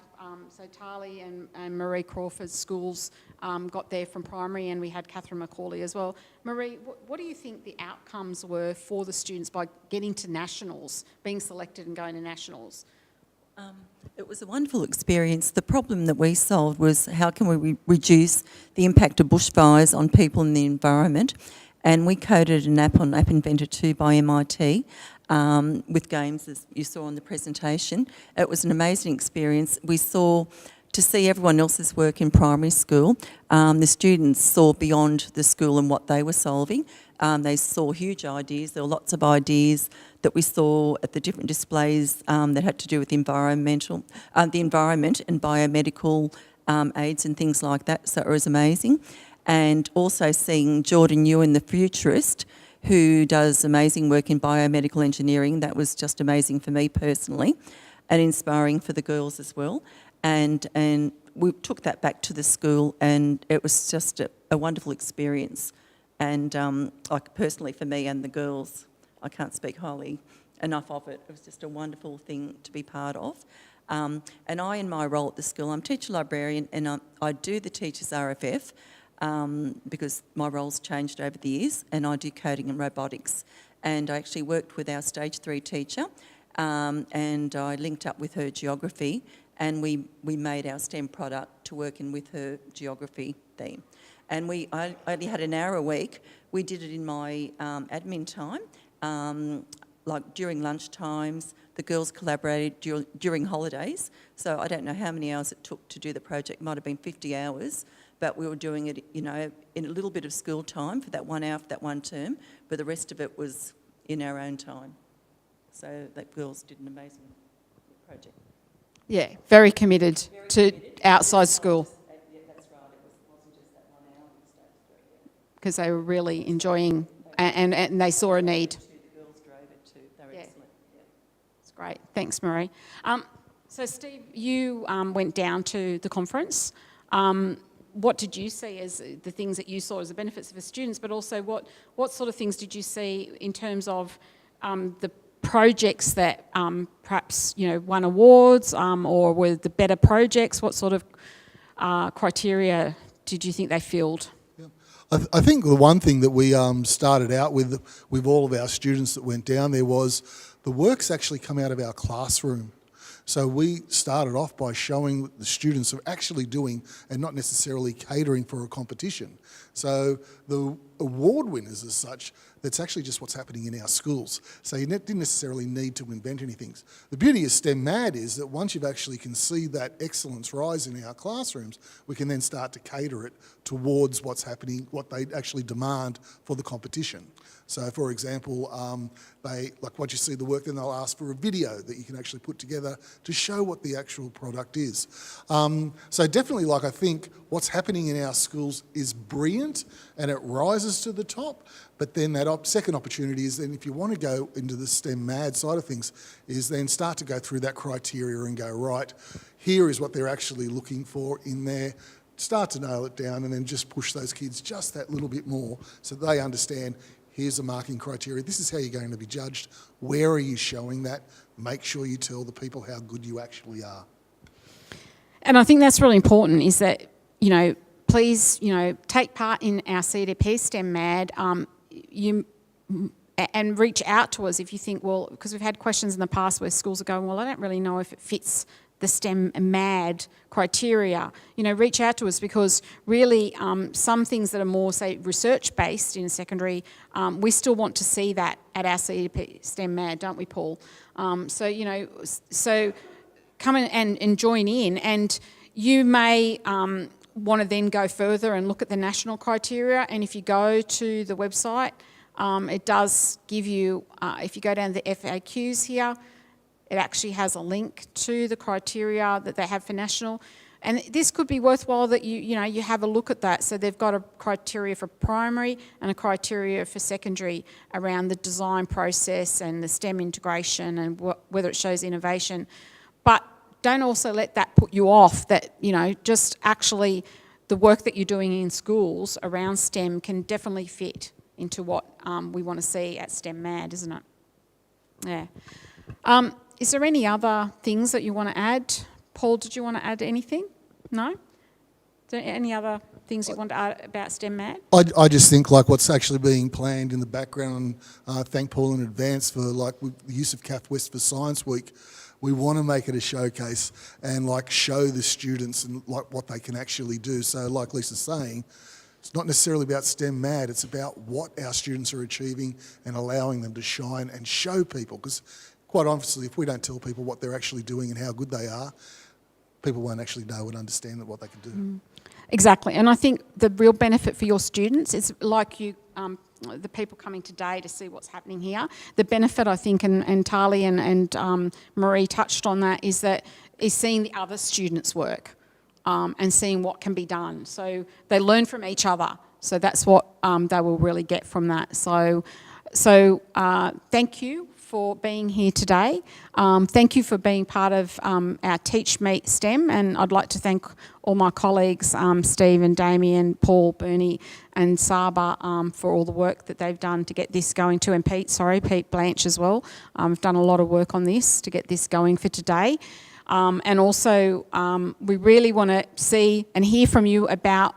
so Tali and Marie Crawford's schools got there from primary, and we had Catherine McCauley as well. Marie, what do you think the outcomes were for the students by getting to nationals, being selected and going to nationals? It was a wonderful experience. The problem that we solved was how can we reduce the impact of bushfires on people and the environment. And we coded an app on App Inventor 2 by MIT with games, as you saw on the presentation. It was an amazing experience. We saw, to see everyone else's work in primary school, the students saw beyond the school and what they were solving. They saw huge ideas. There were lots of ideas that we saw at the different displays that had to do with the environment and biomedical aids and things like that. So it was amazing. And also seeing Jordan Ewan, the futurist, who does amazing work in biomedical engineering. That was just amazing for me personally and inspiring for the girls as well. And we took that back to the school, and it was just a wonderful experience. And like personally for me and the girls, I can't speak highly enough of it. It was just a wonderful thing to be part of. And I, in my role at the school, I'm teacher librarian, and I do the teachers RFF because my role's changed over the years, and I do coding and robotics. And I actually worked with our Stage 3 teacher, and I linked up with her geography, and we made our STEM product to work in with her geography theme. And I only had an hour a week. We did it in my admin time, like during lunch times. The girls collaborated during holidays. So I don't know how many hours it took to do the project. It might have been 50 hours, but we were doing it, you know, in a little bit of school time for that 1 hour for that one term, but the rest of it was in our own time. So the girls did an amazing project. Yeah, very committed to outside school. Because they were really enjoying and they saw a need. The girls drove it too. They were excellent. Yeah. It's great. Thanks, Marie. So, Steve, you went down to the conference. What did you see as the things that you saw as the benefits for students, but also what sort of things did you see in terms of the projects that perhaps, you know, won awards or were the better projects? What sort of criteria did you think they filled? I think the one thing that we started out with all of our students that went down there was the work's actually come out of our classroom. So we started off by showing what the students are actually doing and not necessarily catering for a competition. So the award winners as such, that's actually just what's happening in our schools. So you didn't necessarily need to invent anything. The beauty of STEM Mad is that once you've actually can see that excellence rise in our classrooms, we can then start to cater it towards what's happening, what they actually demand for the competition. So for example, like what you see the work, then they'll ask for a video that you can actually put together to show what the actual product is. So definitely, like, I think what's happening in our schools is brilliant and it rises to the top. But then that second opportunity is then if you want to go into the STEM Mad side of things, is then start to go through that criteria and go, right, here is what they're actually looking for in there. Start to nail it down and then just push those kids just that little bit more so they understand, here's the marking criteria, this is how you're going to be judged, where are you showing that, make sure you tell the people how good you actually are. And I think that's really important is that, you know, please, you know, take part in our CEDP STEM Mad and reach out to us if you think, well, because we've had questions in the past where schools are going, well, I don't really know if it fits the STEM Mad criteria. You know, reach out to us because really some things that are more, say, research-based in secondary, we still want to see that at our CEDP STEM Mad, don't we, Paul? So, you know, so come in and join in, and you may want to then go further and look at the national criteria, and if you go to the website, it does give you, if you go down to the FAQs here, it actually has a link to the criteria that they have for national. And this could be worthwhile that you have a look at that. So they've got a criteria for primary and a criteria for secondary around the design process and the STEM integration and whether it shows innovation. But don't also let that put you off that, you know, just actually the work that you're doing in schools around STEM can definitely fit into what we want to see at STEM Mad, isn't it? Yeah. Is there any other things that you want to add? Paul, did you want to add anything? No? Is there any other things you want to add about STEM Mad? I just think like what's actually being planned in the background, thank Paul in advance for like with the use of CAF West for Science Week. We want to make it a showcase and like show the students and like what they can actually do. So like Lisa's saying, it's not necessarily about STEM Mad, it's about what our students are achieving and allowing them to shine and show people. Because quite honestly, if we don't tell people what they're actually doing and how good they are, people won't actually know and understand what they can do. Exactly, and I think the real benefit for your students is like you, the people coming today to see what's happening here. The benefit, I think, and Tali and Marie touched on that, is seeing the other students' work and seeing what can be done. So they learn from each other. So that's what they will really get from that. So thank you for being here today. Thank you for being part of our TeachMeet STEM, and I'd like to thank all my colleagues, Steve and Damien, Paul, Bernie and Saba, for all the work that they've done to get this going too, and Pete Blanche as well. I've done a lot of work on this to get this going for today. And also, we really want to see and hear from you about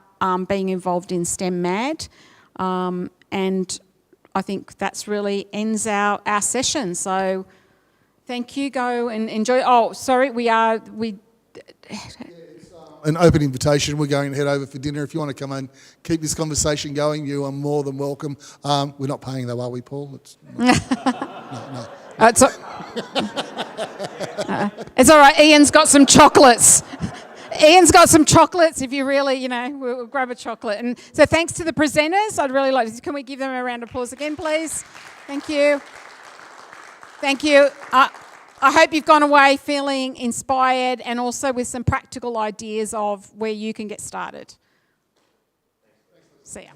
being involved in STEM Mad, and I think that's really ends our session. So thank you, go and enjoy. Oh, sorry, an open invitation. We're going to head over for dinner. If you want to come and keep this conversation going, you are more than welcome. We're not paying though, are we, Paul? No. It's all right. Ian's got some chocolates. If you really, we'll grab a chocolate. And so thanks to the presenters. I'd really like to, can we give them a round of applause again, please? Thank you. Thank you. I hope you've gone away feeling inspired and also with some practical ideas of where you can get started. See ya.